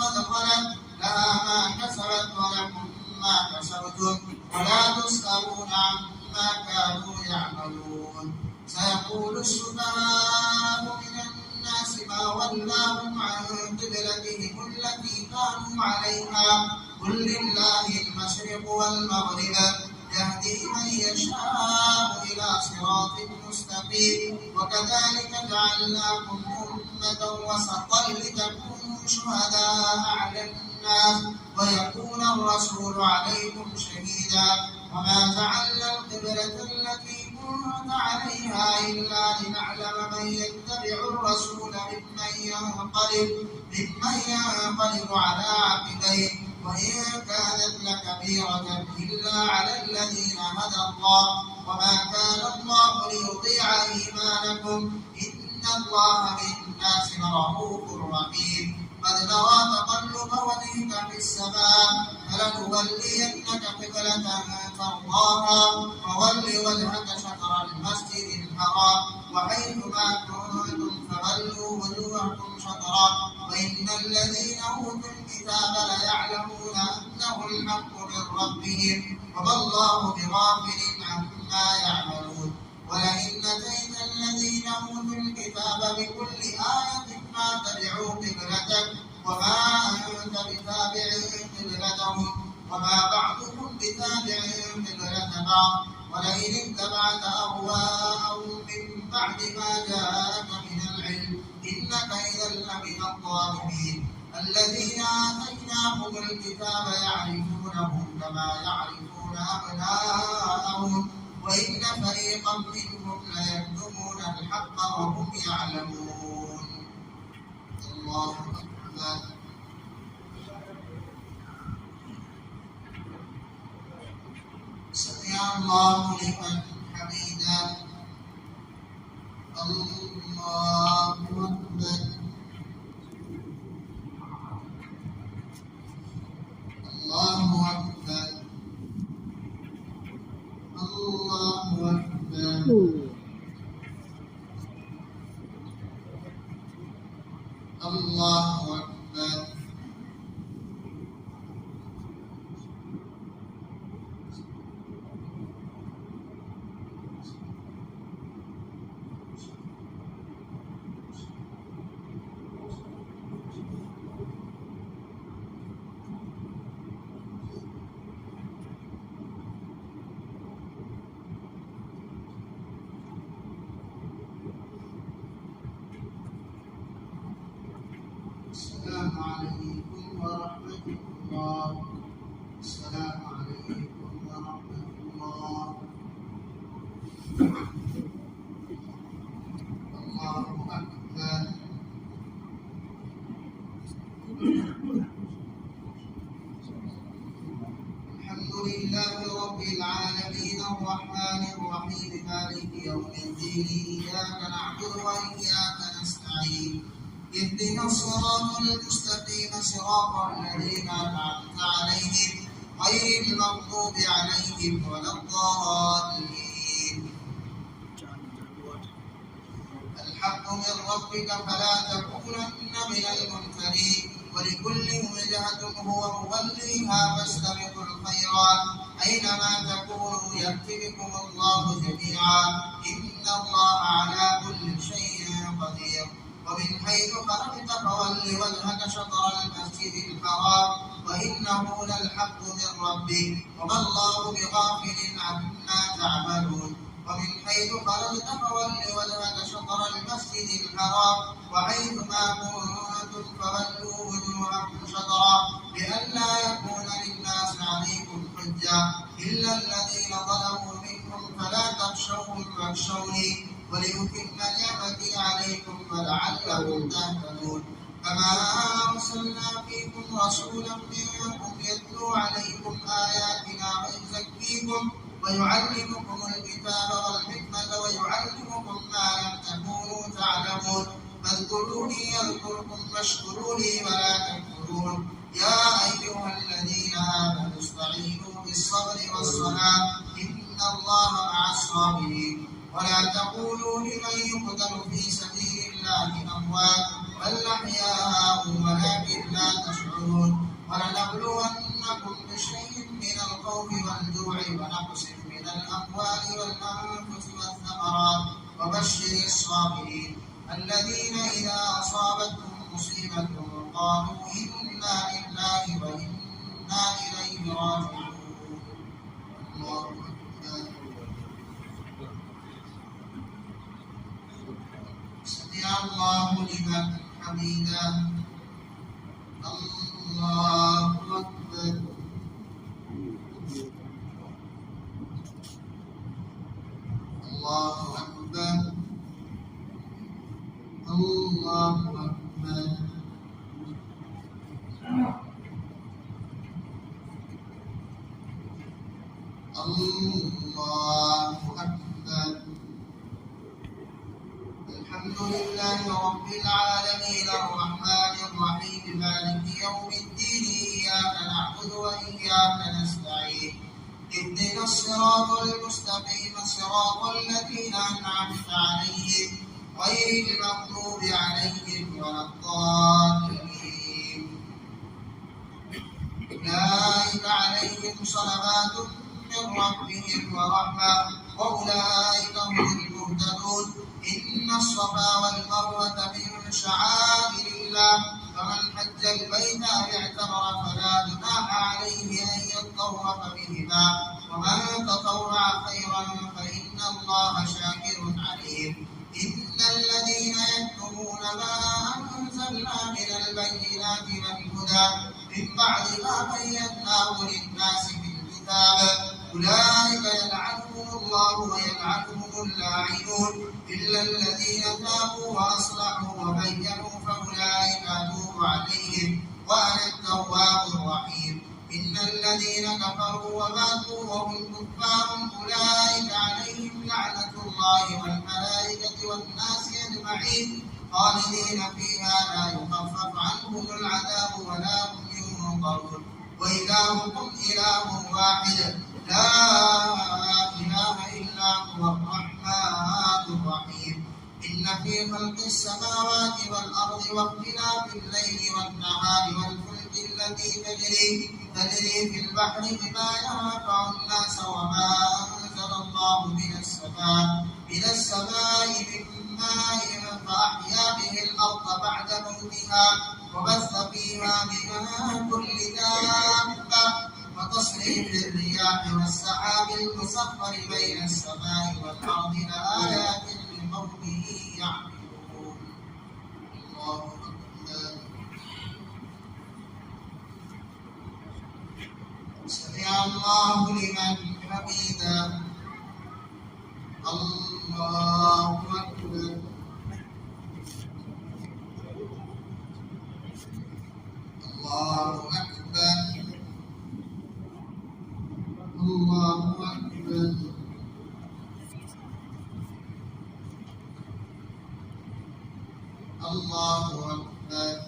قد خلت لها ما كسبت ولكم ما كسبتم ولا تسألون عما كانوا يعملون. سيقول السفهاء من الناس ما ولاهم عن قبلتهم التي كانوا عليها قل لله المشرق والمغرب يهدي من يشاء إلى صراط مستقيم. وكذلك جعلناكم أمة وسطا لتكونوا شهداء على الناس ويكون الرسول عليكم شهيدا. وما جعلنا القبلة التي كنت عليها إلا لنعلم من يتبع الرسول ممن ينقلب على عقبيه وإن كانت لكبيرة إلا على الذين هدى الله وما كان الله ليضيع إيمانكم إن الله بالناس لرؤوف رحيم. قد نرى تقلب وجهك في السماء فلنولينك قبلة ترضاها فول وجهك شطر المسجد الحرام وحيث ما كنتم فولوا وجوهكم شطرا وإن الذين أوتوا الكتاب ليعلمون أنه الحق من ربهم وما الله بغافل عما يعملون. ولئن أتيت الذين أوتوا الكتاب بكل آية ما تبعوا قبلتك وما أنت بتابع قبلتهم وما بعضهم بتابع قبلة بعض. ولئن اتبعت أهواءهم من بعد ما جاءك من العلم إنك إذا لمن الظالمين. الذين آتيناهم الكتاب يعرفونه كما يعرفون أبناءهم وإن فريقا منهم ليكتمون الحق وهم يعلمون. الله أكبر. سمع الله لمن حمده. الله أكبر. الله أكبر. الله أكبر. الله أكبر. السلام عليكم ورحمة الله. السلام عليكم ورحمة الله. الله أكبر. الحمد لله رب العالمين الرحمن الرحيم مالك يوم الدين إياك نعبد وإياك نستعين. اهدنا الصراط المستقيم صراط الذين أنعمت عليهم غير المغضوب عليهم ولا الضالين. الحق من ربك فلا تكونن من الممترين ولكل وجهة هو موليها فاستبقوا الخيرات أينما تكونوا يأت بكم الله جميعا إن الله على كل شيء قدير. ومن حيث خرجت فول وجهك شطر المسجد الحرام وإنه للحق من ربك وما الله بغافل عما تعملون. ومن حيث خرجت فول وجهك شطر المسجد الحرام وحيث ما كنتم فولوا وجوهكم شطرا لئلا يكون للناس عليكم حجة إلا الذين ظلموا منهم فلا تخشوهم واخشوني ولأتم نعمتي عليكم ولعلكم تهتدون. كما أرسلنا فيكم رسولا منكم يتلو عليكم آياتنا ويزكيكم ويعلمكم الكتاب والحكمة ويعلمكم ما لم تكونوا تعلمون. فاذكروني يذكركم واشكروا لي ولا تكفرون. يا أيها الذين آمنوا استعينوا بالصبر والصلاة إن الله مع الصابرين. ولا تقولوا لمن يقتل في سبيل الله أموات بل أحياء ولكن لا تشعرون. ولنبلونكم بشيء من الخوف والجوع ونقص من الأموال والأنفس والثمرات وبشر الصابرين الذين إذا أصابتهم مصيبة قالوا إنا لله وإنا إليه راجعون. الله أكبر. سمع الله لمن حمده. الله أكبر. الله أكبر. الله أكبر. الله أكبر. الحمد لله رب العالمين الرحمن الرحيم مالك يوم الدين إياك نعبد وإياك نستعين. اهدنا الصراط المستقيم صراط الذين أنعمت عليهم غير المغضوب عليهم ولا الضالين. أولئك عليهم صلوات من ربهم ورحمة وأولئك هم المهتدون. إن الصفا والمروة من شعائر الله فمن حج البيت أو اعتمر فلا جناح عليه أن يطوف بهما ومن تطوع خيرا فإن الله شاكر عليم. إن الذين يكتمون ما أنزلنا من البينات والهدى من بعد ما بيناه للناس في الكتاب أولئك يلعنهم الله ويلعنهم اللاعنون إلا الذين تابوا وأصلحوا وبينوا فأولئك أتوب عليهم وأنا التواب الرحيم إن الذين كفروا وماتوا وهم كفار أولئك عليهم لعنة الله والملائكة والناس أجمعين خالدين فيها لا يخفف عنهم العذاب ولا هم ينظرون وإلهكم إله واحد لا إله إلا هو الرحمن الرحيم إن في خلق السماوات والأرض واختلاف الليل والنهار والفلك التي تجري في البحر بما ينفع الناس وما أنزل الله من السماء من ماء فأحيا به الأرض بعد موتها وبث فيها من كل دابة وتصريف الرياح والسحاب المسخر بين السماء والأرض لآيات لقوم يعقلون الله أكبر سمع الله لمن حمده الله أكبر الله أكبر الله أكبر الله أكبر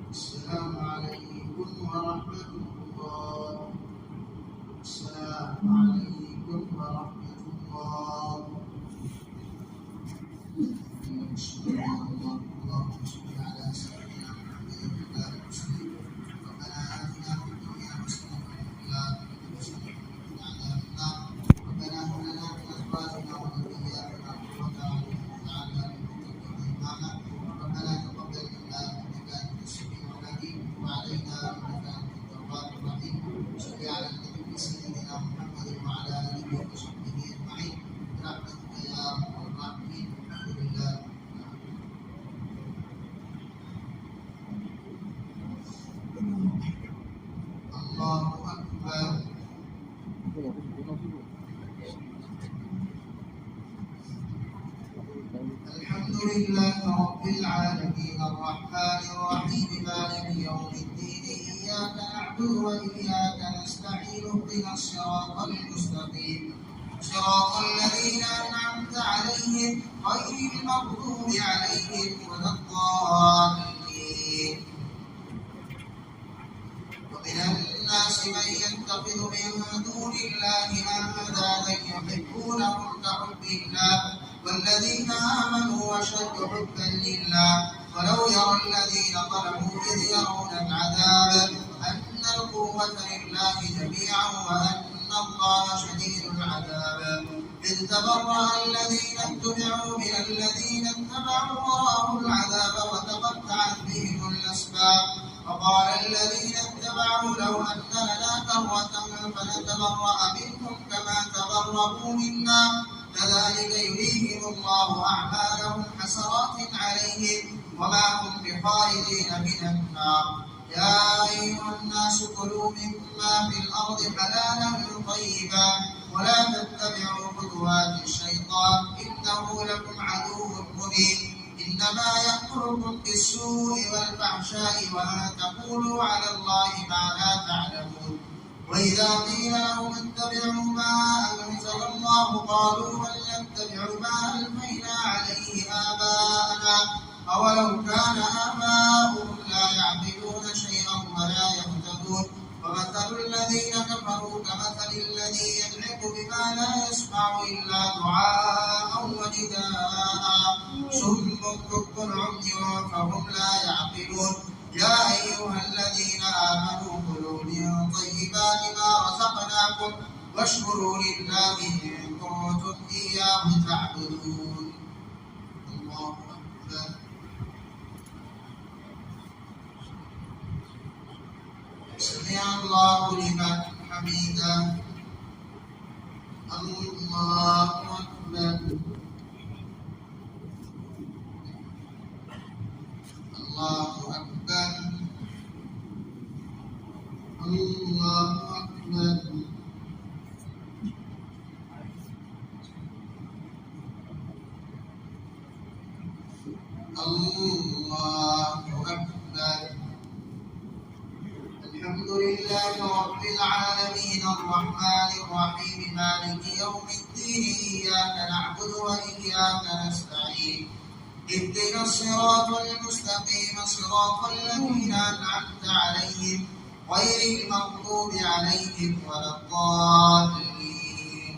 السلام عليكم ورحمة الله السلام عليكم ورحمة الله اللهم صل على سيدنا محمد وعلى آله وسلم ربنا آتنا في الدنيا حسنة وفي الآخرة حسنة وقنا عذاب النار ربنا هب لنا من أزواجنا وذرياتنا قرة أعين واجعلنا للمتقين إماما ربنا تقبل منا إنك أنت السميع العليم وعلينا إنك أنت التواب الرحيم صل على النبي سيدنا محمد وعلى آله وصحبه أجمعين برحمتك يا أرحم الراحمين الحمد لله الله أكبر الحمد لله رب العالمين الرحمن الرحيم مالك يوم الدين إياك نعبد وإياك نستعين اهدنا الصراط المستقيم صراط الذين أنعمت عليهم غير المغضوب عليهم ولا الضالين ومن الناس من يتخذ من دون الله أندادا يحبونهم كحب الله والذين آمنوا أشد حبا لله ولو يرى الذين ظلموا إذ يرون العذاب أن القوة لله جميعا وأن الله شديد العذاب إذ تبرأ الذين اتبعوا من الذين اتبعوا ورأوا العذاب وتقطعت بهم الأسباب وقال الذين اتبعوا لو أن لنا كرة فنتبرأ منهم كما تبرأوا منا كذلك يريهم الله أعمالهم حسرات عليهم وما هم بخارجين من النار يا أيها الناس كلوا مما في الأرض حلالا طيبا ولا تتبعوا خطوات الشيطان إنه لكم عدو مبين إنما يأمركم بالسوء والفحشاء وأن تقولوا على الله ما لا تعلمون وإذا قيل لهم اتبعوا ما أنزل الله قالوا بل نتبع ما ألفينا عليه آباءنا أولو كان آباؤهم لا يعقلون شيئا ولا يهتدون ومثل الذين كفروا كمثل الذي يدعك بما لا يسمع إلا دعاء ونداء صم بكم عمي فهم لا يعقلون يا أيها الذين طيبات ما رزقناكم واشكروا لله إن كنتم إياه تعبدون. الله أكبر. سمع الله لمن حمده. الله أكبر. الله أكبر. الله أكبر. الله أكبر. الحمد لله رب العالمين الرحمن الرحيم مالك يوم الدين إياك نعبد وإياك نستعين اهدنا الصراط المستقيم صراط الذين أنعمت عليهم غير المغضوب عليهم ولا الضالين.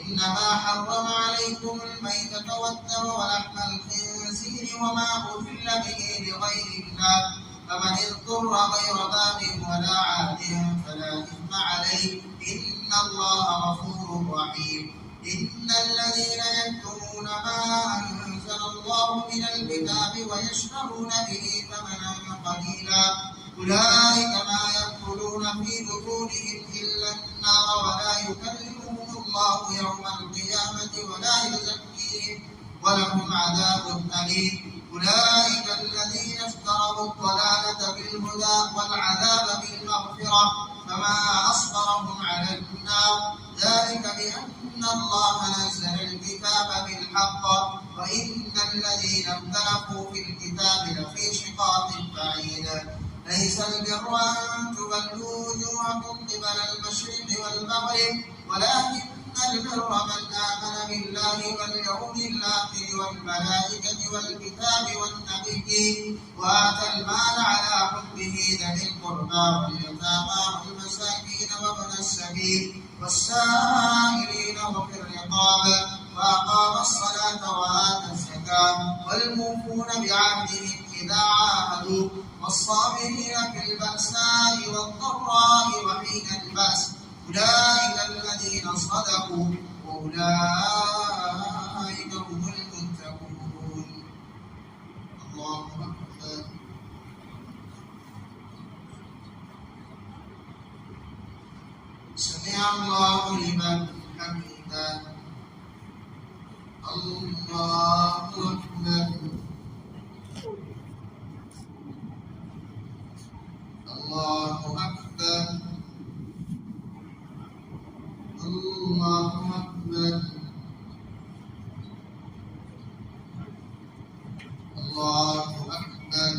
إنما حرم عليكم الميتة والدم ولحم الخنزير وما أهل به لغير الله فمن اضطر غير باغ ولا عاد فلا إثم عليه إن الله غفور رحيم. إن الذين يكتمون ما أنزل الله من الكتاب ويشترون به ثمنا قليلا أولئك ما يأكلون في بطونهم إلا النار ولا يكلمهم الله يوم القيامة ولا يزكيهم ولهم عذاب أليم. أولئك الذين اشتروا الضلالة بالهدى والعذاب بالمغفرة فما أصبرهم على النار ذلك بأن الله نزل الكتاب بالحق وإن الذين اختلفوا في الكتاب لفي شقاق بعيد. ليس البر أن تولوا وجوهكم قبل المشرق والمغرب ولكن البر من آمن بالله واليوم الآخر والملائكة والكتاب والنبيين وآتى المال على حبه ذوي القربى واليتامى والمساكين وابن السبيل والسائلين وفي الرقاب وأقام الصلاة وآتى الزكاة والموفون بعهدهم إذا عاهدوا والصابرين في البأساء والضراء وحين البأس أولئك الذين صدقوا وأولئك هم المتقون. الله أكبر. سمع الله لمن حمده. الله أكبر. الله أكبر. الله أكبر. الله أكبر.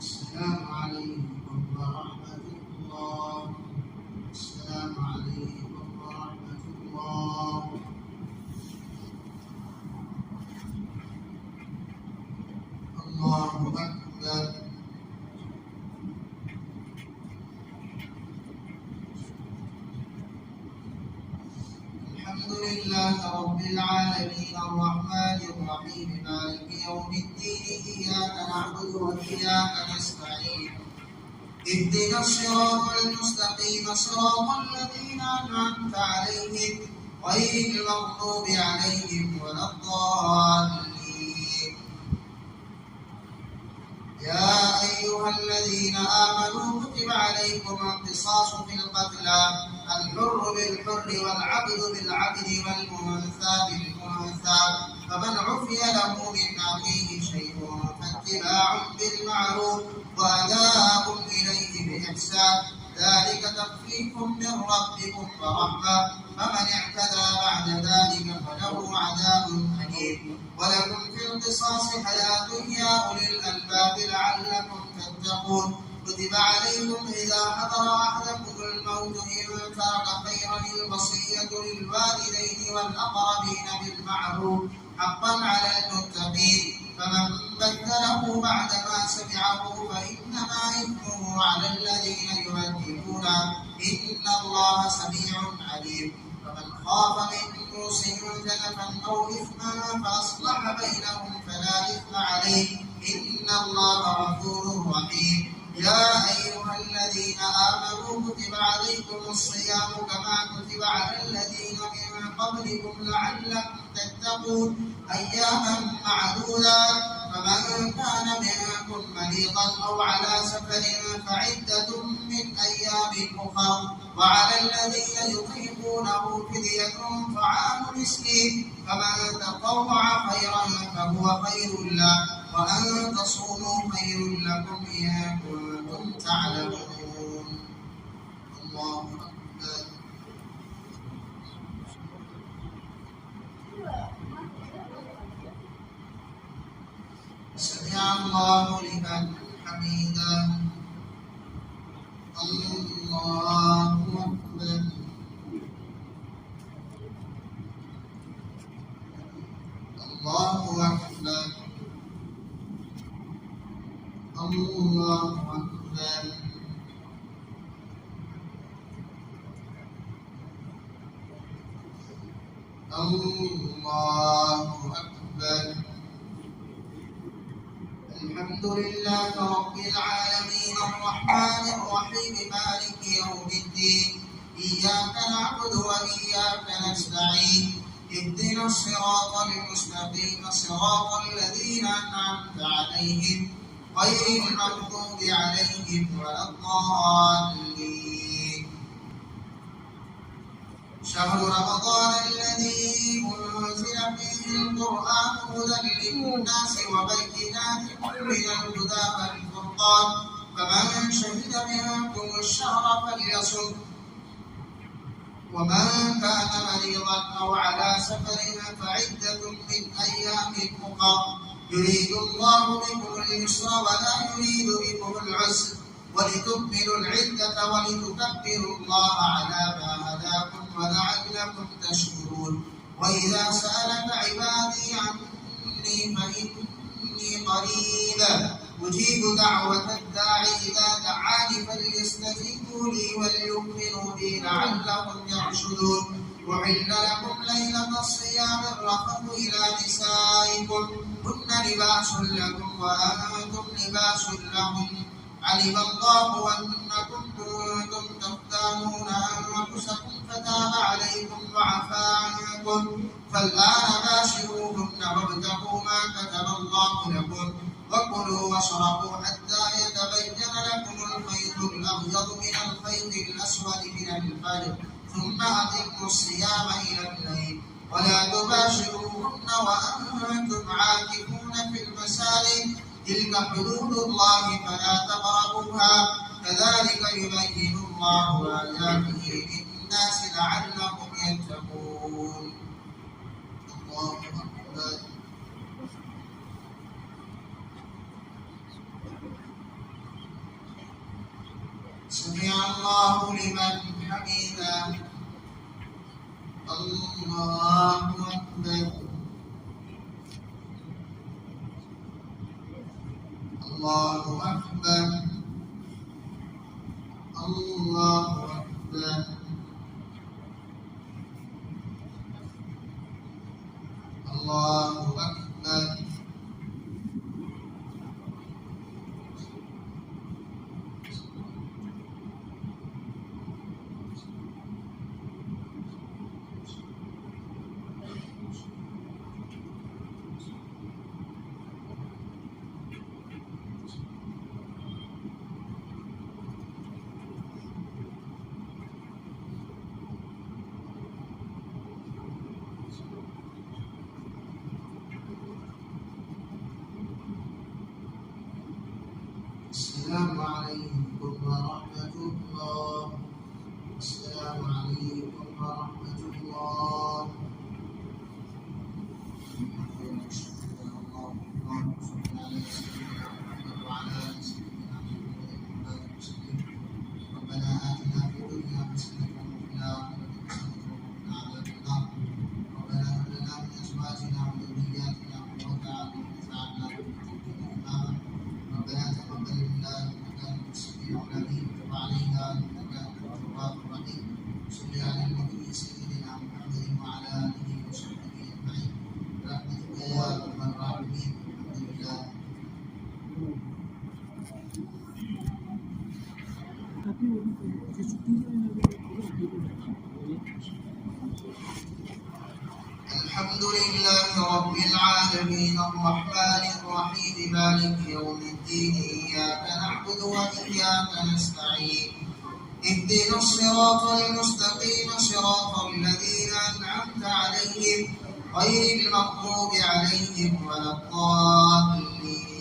السلام عليكم ورحمة الله. السلام عليكم ورحمة الله. الله أكبر. الحمد لله رب العالمين الرحمن الرحيم مالك يوم الدين إياك نعبد وإياك نستعين اهدنا الصراط المستقيم صراط الذين أنعمت عليهم غير المغضوب عليهم ولا الضالين. يا أيها الذين آمنوا كتب عليكم القصاص في القتلى الحر بالحر والعبد بالعبد والأنثى بالأنثى فمن عفي له من أخيه شيء فاتباع بالمعروف وأداء إليه بإحسان ذلك تخفيف من ربكم ورحمة فمن اعتدى بعد ذلك فله عذاب أليم ولكم في القصاص حياة يا أولي الألباب لعلكم تتقون كتب عليكم إذا حضر أحدكم الموت إن ترك خيرا الوصية للوالدين والأقربين بالمعروف حقا على المتقين فمن بدله بعدما سمعه فإنما إثمه على الذين يبدلونه إن الله سميع عليم فمن خاف من موص جنفا أو إثما فأصلح بينهم فلا إثم عليه إن الله غفور رحيم يا أيها الذين آمنوا كتب عليكم الصيام كما كتب على الذين من قبلكم لعلكم تتقون أياما معدودات فمن كان منكم مريضا أو على سفر فعدة من أيام أخر وعلى الذين يطيقونه فدية طعام مسكين فمن تطوع خيرا فهو خير له وأن تصوموا خير لكم إن كنتم تعلمون الله أكبر سمع الله لمن حمده الله أكبر الله أكبر الله أكبر الله أكبر الحمد لله رب العالمين الرحمن الرحيم مالك يوم الدين إياك نعبد وإياك نستعين اهدنا الصراط المستقيم صراط الذين أنعمت عليهم غير المغضوب عليهم ولا الضالين شهر رمضان الذي أنزل فيه القرآن هدى للناس وبينات من الهدى والفرقان فمن شهد منكم الشهر فليصم ومن كان مريضا أو على سفر فعدة من أيام أخر يريد الله بكم اليسر ولا يريد بكم العسر ولتكملوا العدة ولتكبروا الله على ما هداكم ولعلكم تشكرون وإذا سألك عبادي عني فإني قريب أجيب دعوة الداع إذا دعاني فليستجيبوا لي وليؤمنوا بي لعلهم يرشدون أحل لكم ليلة الصيام الرفث إلى نسائكم هن لباس لكم وأنتم لباس لهم علم الله أنكم كنتم تختانون أنفسكم فتاب عليكم وعفى عنكم فالآن باشروهن وابتغوا ما كتب الله لكم وكلوا واشربوا حتى يتبين لكم الخيط الأبيض من الخيط الأسود من الفجر ثم أتموا الصيام إلى الليل ولا تباشروهن وأنتم عاكفون في المساجد تلك حدود الله فلا تقربوها كذلك يبين الله آياته للناس لعلهم يتقون الله أكبر سمع الله لمن حمده الله أكبر الله أكبر الله أكبر الله أكبر أولادهم وتب علينا إنك أنت التواب الرحيم. صل على النبي سيدنا محمد وعلى آله وصحبه أجمعين برحمتك يا أرحم الراحمين. الحمد لله. الحمد لله رب العالمين الرحمن الرحيم مالك يوم الدين إياك نعبد وإياك نستعين اهدنا الصراط المستقيم صراط الذين أنعمت عليهم غير المغضوب عليهم ولا الضالين.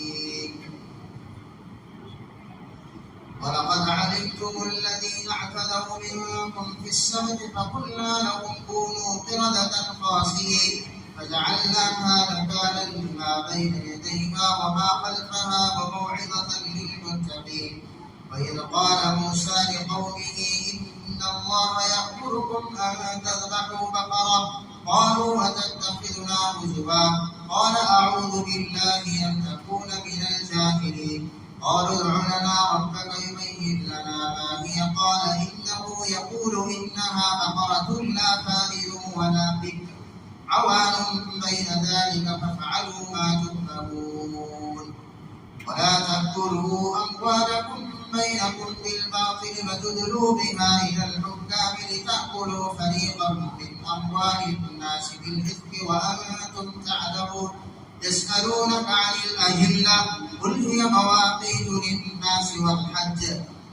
ولقد علمتم الذين اعتدوا منكم في السبت فقلنا لهم كونوا قردة خاسئين فجعلناها نكالا لما بين يديها وما خلفها وموعظة للمتقين. وإذ قال موسى لقومه إن الله يأمركم أن تذبحوا بقرة قالوا أتتخذنا هزوا قال أعوذ بالله أن تكون من الجاهلين. قالوا ادع لنا ربك يبين لنا ما هي قال إنه يقول إنها بقرة لا فارض ولا بكر عوان بين ذلك فافعلوا ما تؤمرون. ولا تأكلوا أموالكم بينكم بالباطل وتدلوا بها إلى الحكام لتأكلوا فريقا من أموال الناس بالإثم وأنتم تعلمون. يسألونك عن الأهلة قل هي مواقيت للناس والحج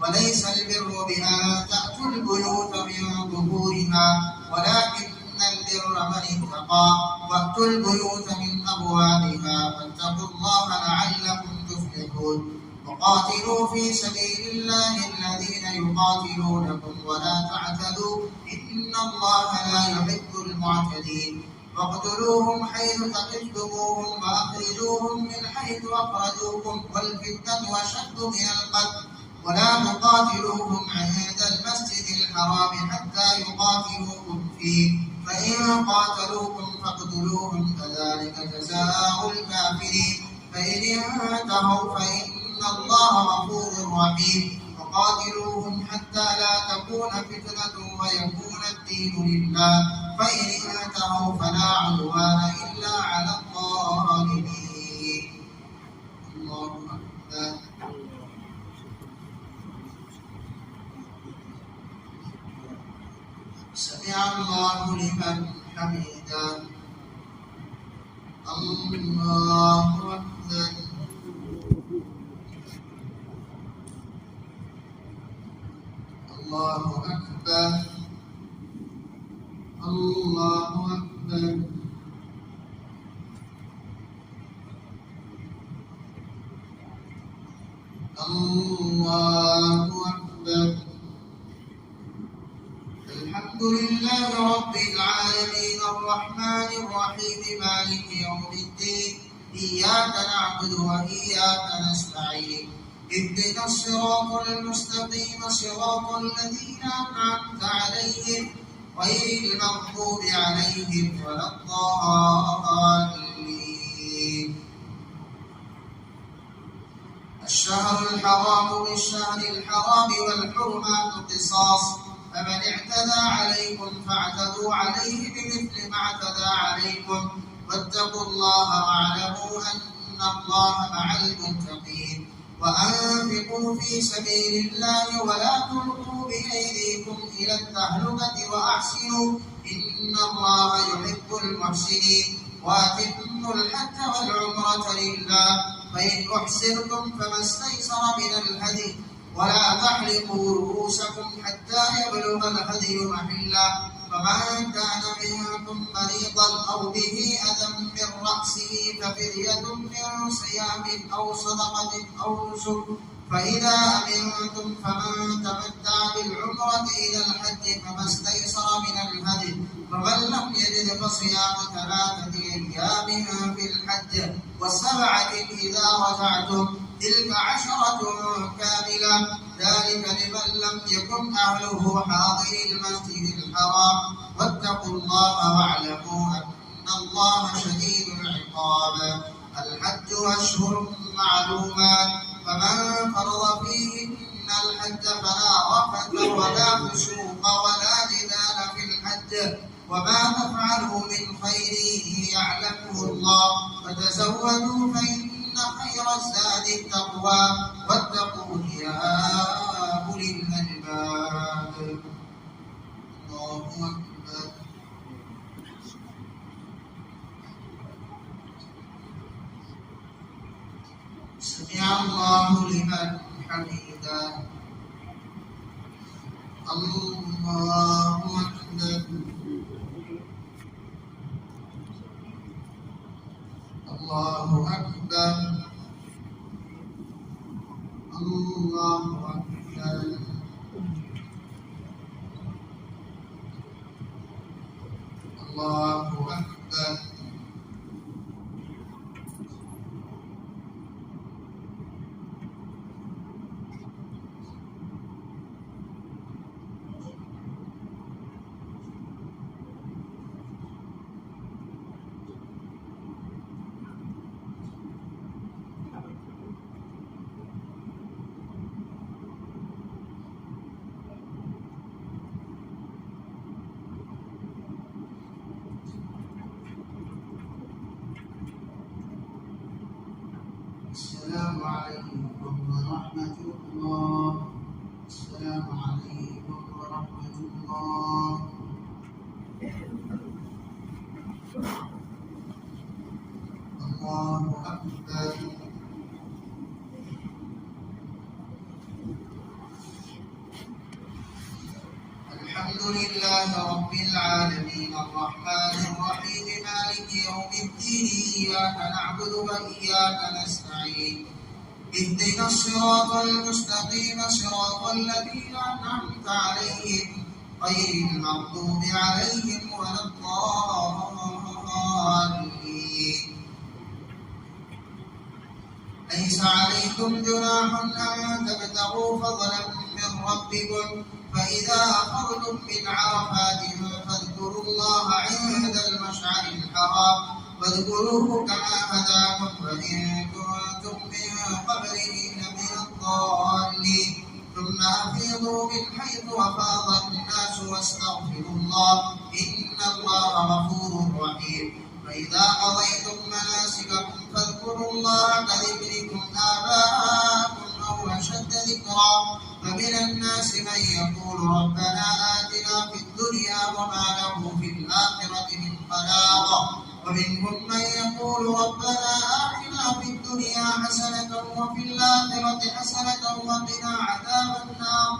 وليس البر بأن تأتوا البيوت من ظهورها ولكن البر من اتقى وأتوا البيوت من أبوابها واتقوا الله لعلكم تفلحون. وقاتلوا في سبيل الله الذين يقاتلونكم ولا تعتدوا إن الله لا يحب المعتدين. واقتلوهم حيث ثقفتموهم وأخرجوهم من حيث أخرجوكم والفتنة أشد من القتل ولا تقاتلوهم عند المسجد الحرام حتى يقاتلوكم فيه فإن قاتلوكم فاقتلوهم كذلك جزاء الكافرين. فإن انتهوا فإن الله غفور رحيم. وقاتلوهم حتى لا تكون فتنة ويكون الدين لله فإن انتهوا فلا عدوان إلا على الظالمين. الله أكبر. سمع الله لمن حمده. الله أكبر. الله أكبر. الله أكبر. الله أكبر. الحمد لله رب العالمين الرحمن الرحيم مالك يوم الدين إياك نعبد وإياك نستعين اهدنا الصراط المستقيم صراط الذين أنعمت عليهم غير المغضوب عليهم ولا الضالين. الشهر الحرام بالشهر الحرام والحرمات قصاص فمن اعتدى عليكم فاعتدوا عليه بمثل ما اعتدى عليكم واتقوا الله واعلموا أن الله مع المتقين. وأنفقوا في سبيل الله ولا تلقوا بأيديكم إلى التهلكة وأحسنوا إن الله يحب المحسنين. وأتموا الحج والعمرة لله فإن أحسرتم فما استيسر من الهدي ولا تحلقوا رؤوسكم حتى يبلغ الهدي محله فمن كان منكم مريضا أو به أذى من رأسه ففدية من صيام أو صدقة أو نسك فإذا أمنتم فمن تمتع بالعمرة إلى الحج فما استيسر من الهدي فمن لم يجد فصيام 3 أيام في الحج و7 إذا رجعتم تلك 10 كاملة ذلك لمن لم يكن أهله حاضر المسجد الحرام واتقوا الله واعلموا أن الله شديد العقاب. الحج أشهر معلومات فمن فرض فيهن الحج فلا رفث ولا فسوق ولا جدال في الحج وما تفعلوا من خير يعلمه الله فتزودوا فإن خير الزاد التقوى واتقون يا أولي الألباب. الله أكبر. سمع الله لمن حمده. الله أكبر. الله أكبر. الله أكبر. الله أكبر. السلام عليكم ورحمة الله. السلام عليكم ورحمة الله. الله أكبر. الحمد لله رب العالمين الرحمن الرحيم مالك يوم الدين إياك نعبد وإياك نستعين اهدنا الصراط المستقيم صراط الذين أنعمت عليهم غير المغضوب عليهم ولا الضالين. ليس عليكم جناح أن تبتغوا فضلا من ربكم فإذا أفضتم من عرفات فاذكروا الله عند المشعر الحرام واذكروه كما هداكم وإن كنتم من قبله لمن الضالين ثم أفيضوا من حيث أفاض الناس واستغفروا الله إن الله غفور رحيم. فإذا قضيتم مناسككم فاذكروا الله كذكركم آباءكم أو أشد ذكرا فمن الناس من يقول ربنا آتنا في الدنيا وما له في الآخرة من خلاق ومنهم من يقول ربنا آتنا في الدنيا حسنة وفي الآخرة حسنة وقنا عذاب النار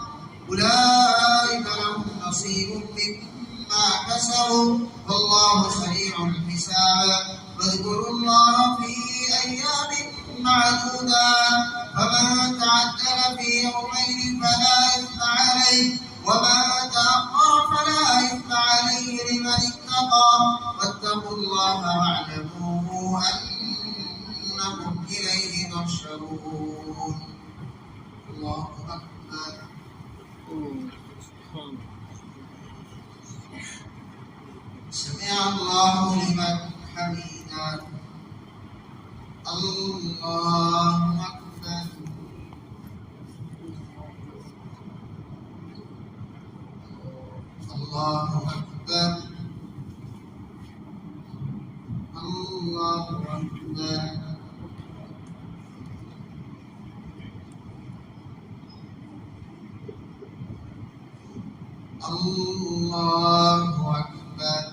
أولئك لهم نصيب مما كسبوا والله سريع الحساب. واذكروا الله في أيام معدودات فمن تعجل في يومين فلا إثم عليه وما تأخر فلا إثم عليه لمن اتقى واتقوا الله واعلموا أنكم إليه تحشرون. الله أكبر. سمع الله لمن حمده. الله أكبر. الله أكبر. الله أكبر. الله أكبر.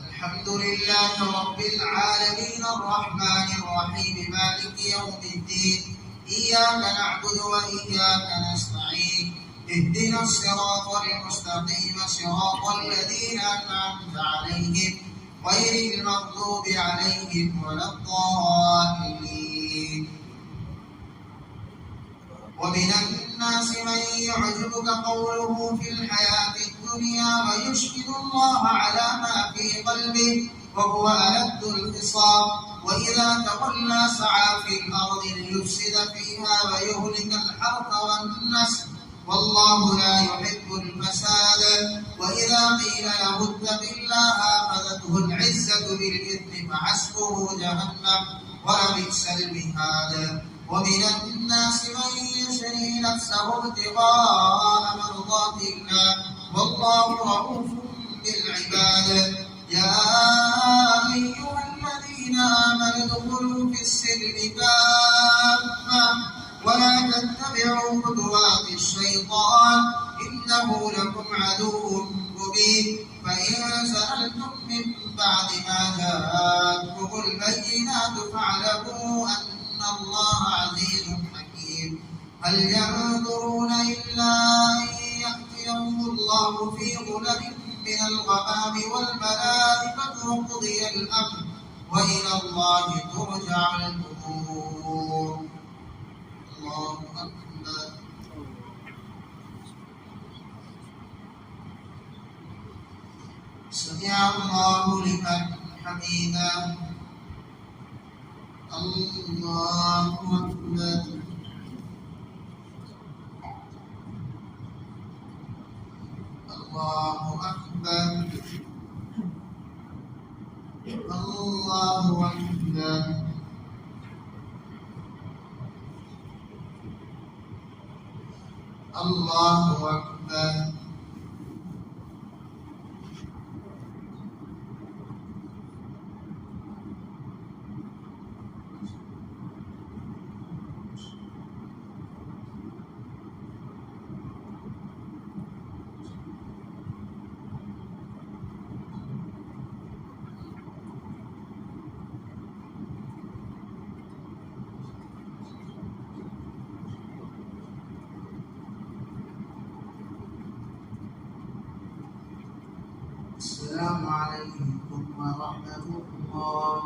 الحمد لله رب العالمين الرحمن الرحيم مالك يوم الدين إياك نعبد وإياك نستعين اهدنا الصراط المستقيم صراط الذين أنعمت عليهم غير المغضوب عليهم ولا الضالين. ومن الناس من يعجبك قوله في الحياة الدنيا ويشهد الله على ما في قلبه وهو ألد الخصام وإذا تولى سعى في الأرض ليفسد فيها ويهلك الحرث والنسل والله لا يحب الفساد. وإذا قيل له اتق الله أخذته العزة بالإثم فحسبه جهنم ولبئس المهاد. ومن الناس من نفسه ابتغاء مرضات الله والله رؤوف بالعباد. يا أيها الذين آمنوا ادخلوا في السلم كافة ولا تتبعوا خطوات الشيطان إنه لكم عدو مبين. فإن سألتم من بعد ما جاءتكم البينات فاعلموا أن الله عزيز حكيم. هل ينظرون إلا أن يأتيهم الله في ظلل من الغمام والملائكة وقضي الأمر وإلى الله ترجع الأمور. الله أكبر. سمع الله لمن حمده. الله أكبر. الله أكبر. الله أكبر. الله أكبر. السلام عليكم ورحمة الله.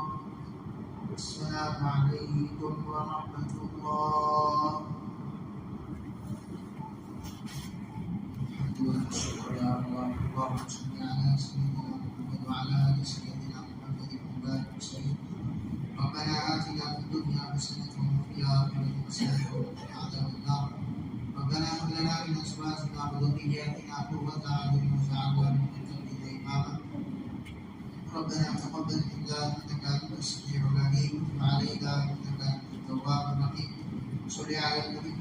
السلام عليكم ورحمة الله. الحمد لله والشكر يا الله. اللهم صل على سيدنا محمد وعلى آل سيدنا محمد وبارك وسلم. ربنا آتنا في الدنيا حسنة وفي الآخرة حسنة وقنا عذاب النار. ربنا هب لنا من أزواجنا وذرياتنا قرة أعين واجعلنا للمتقين إماما. ربنا تقبل منا إنك أنت السميع العليم وتب علينا إنك أنت التواب الرحيم. صل على النبي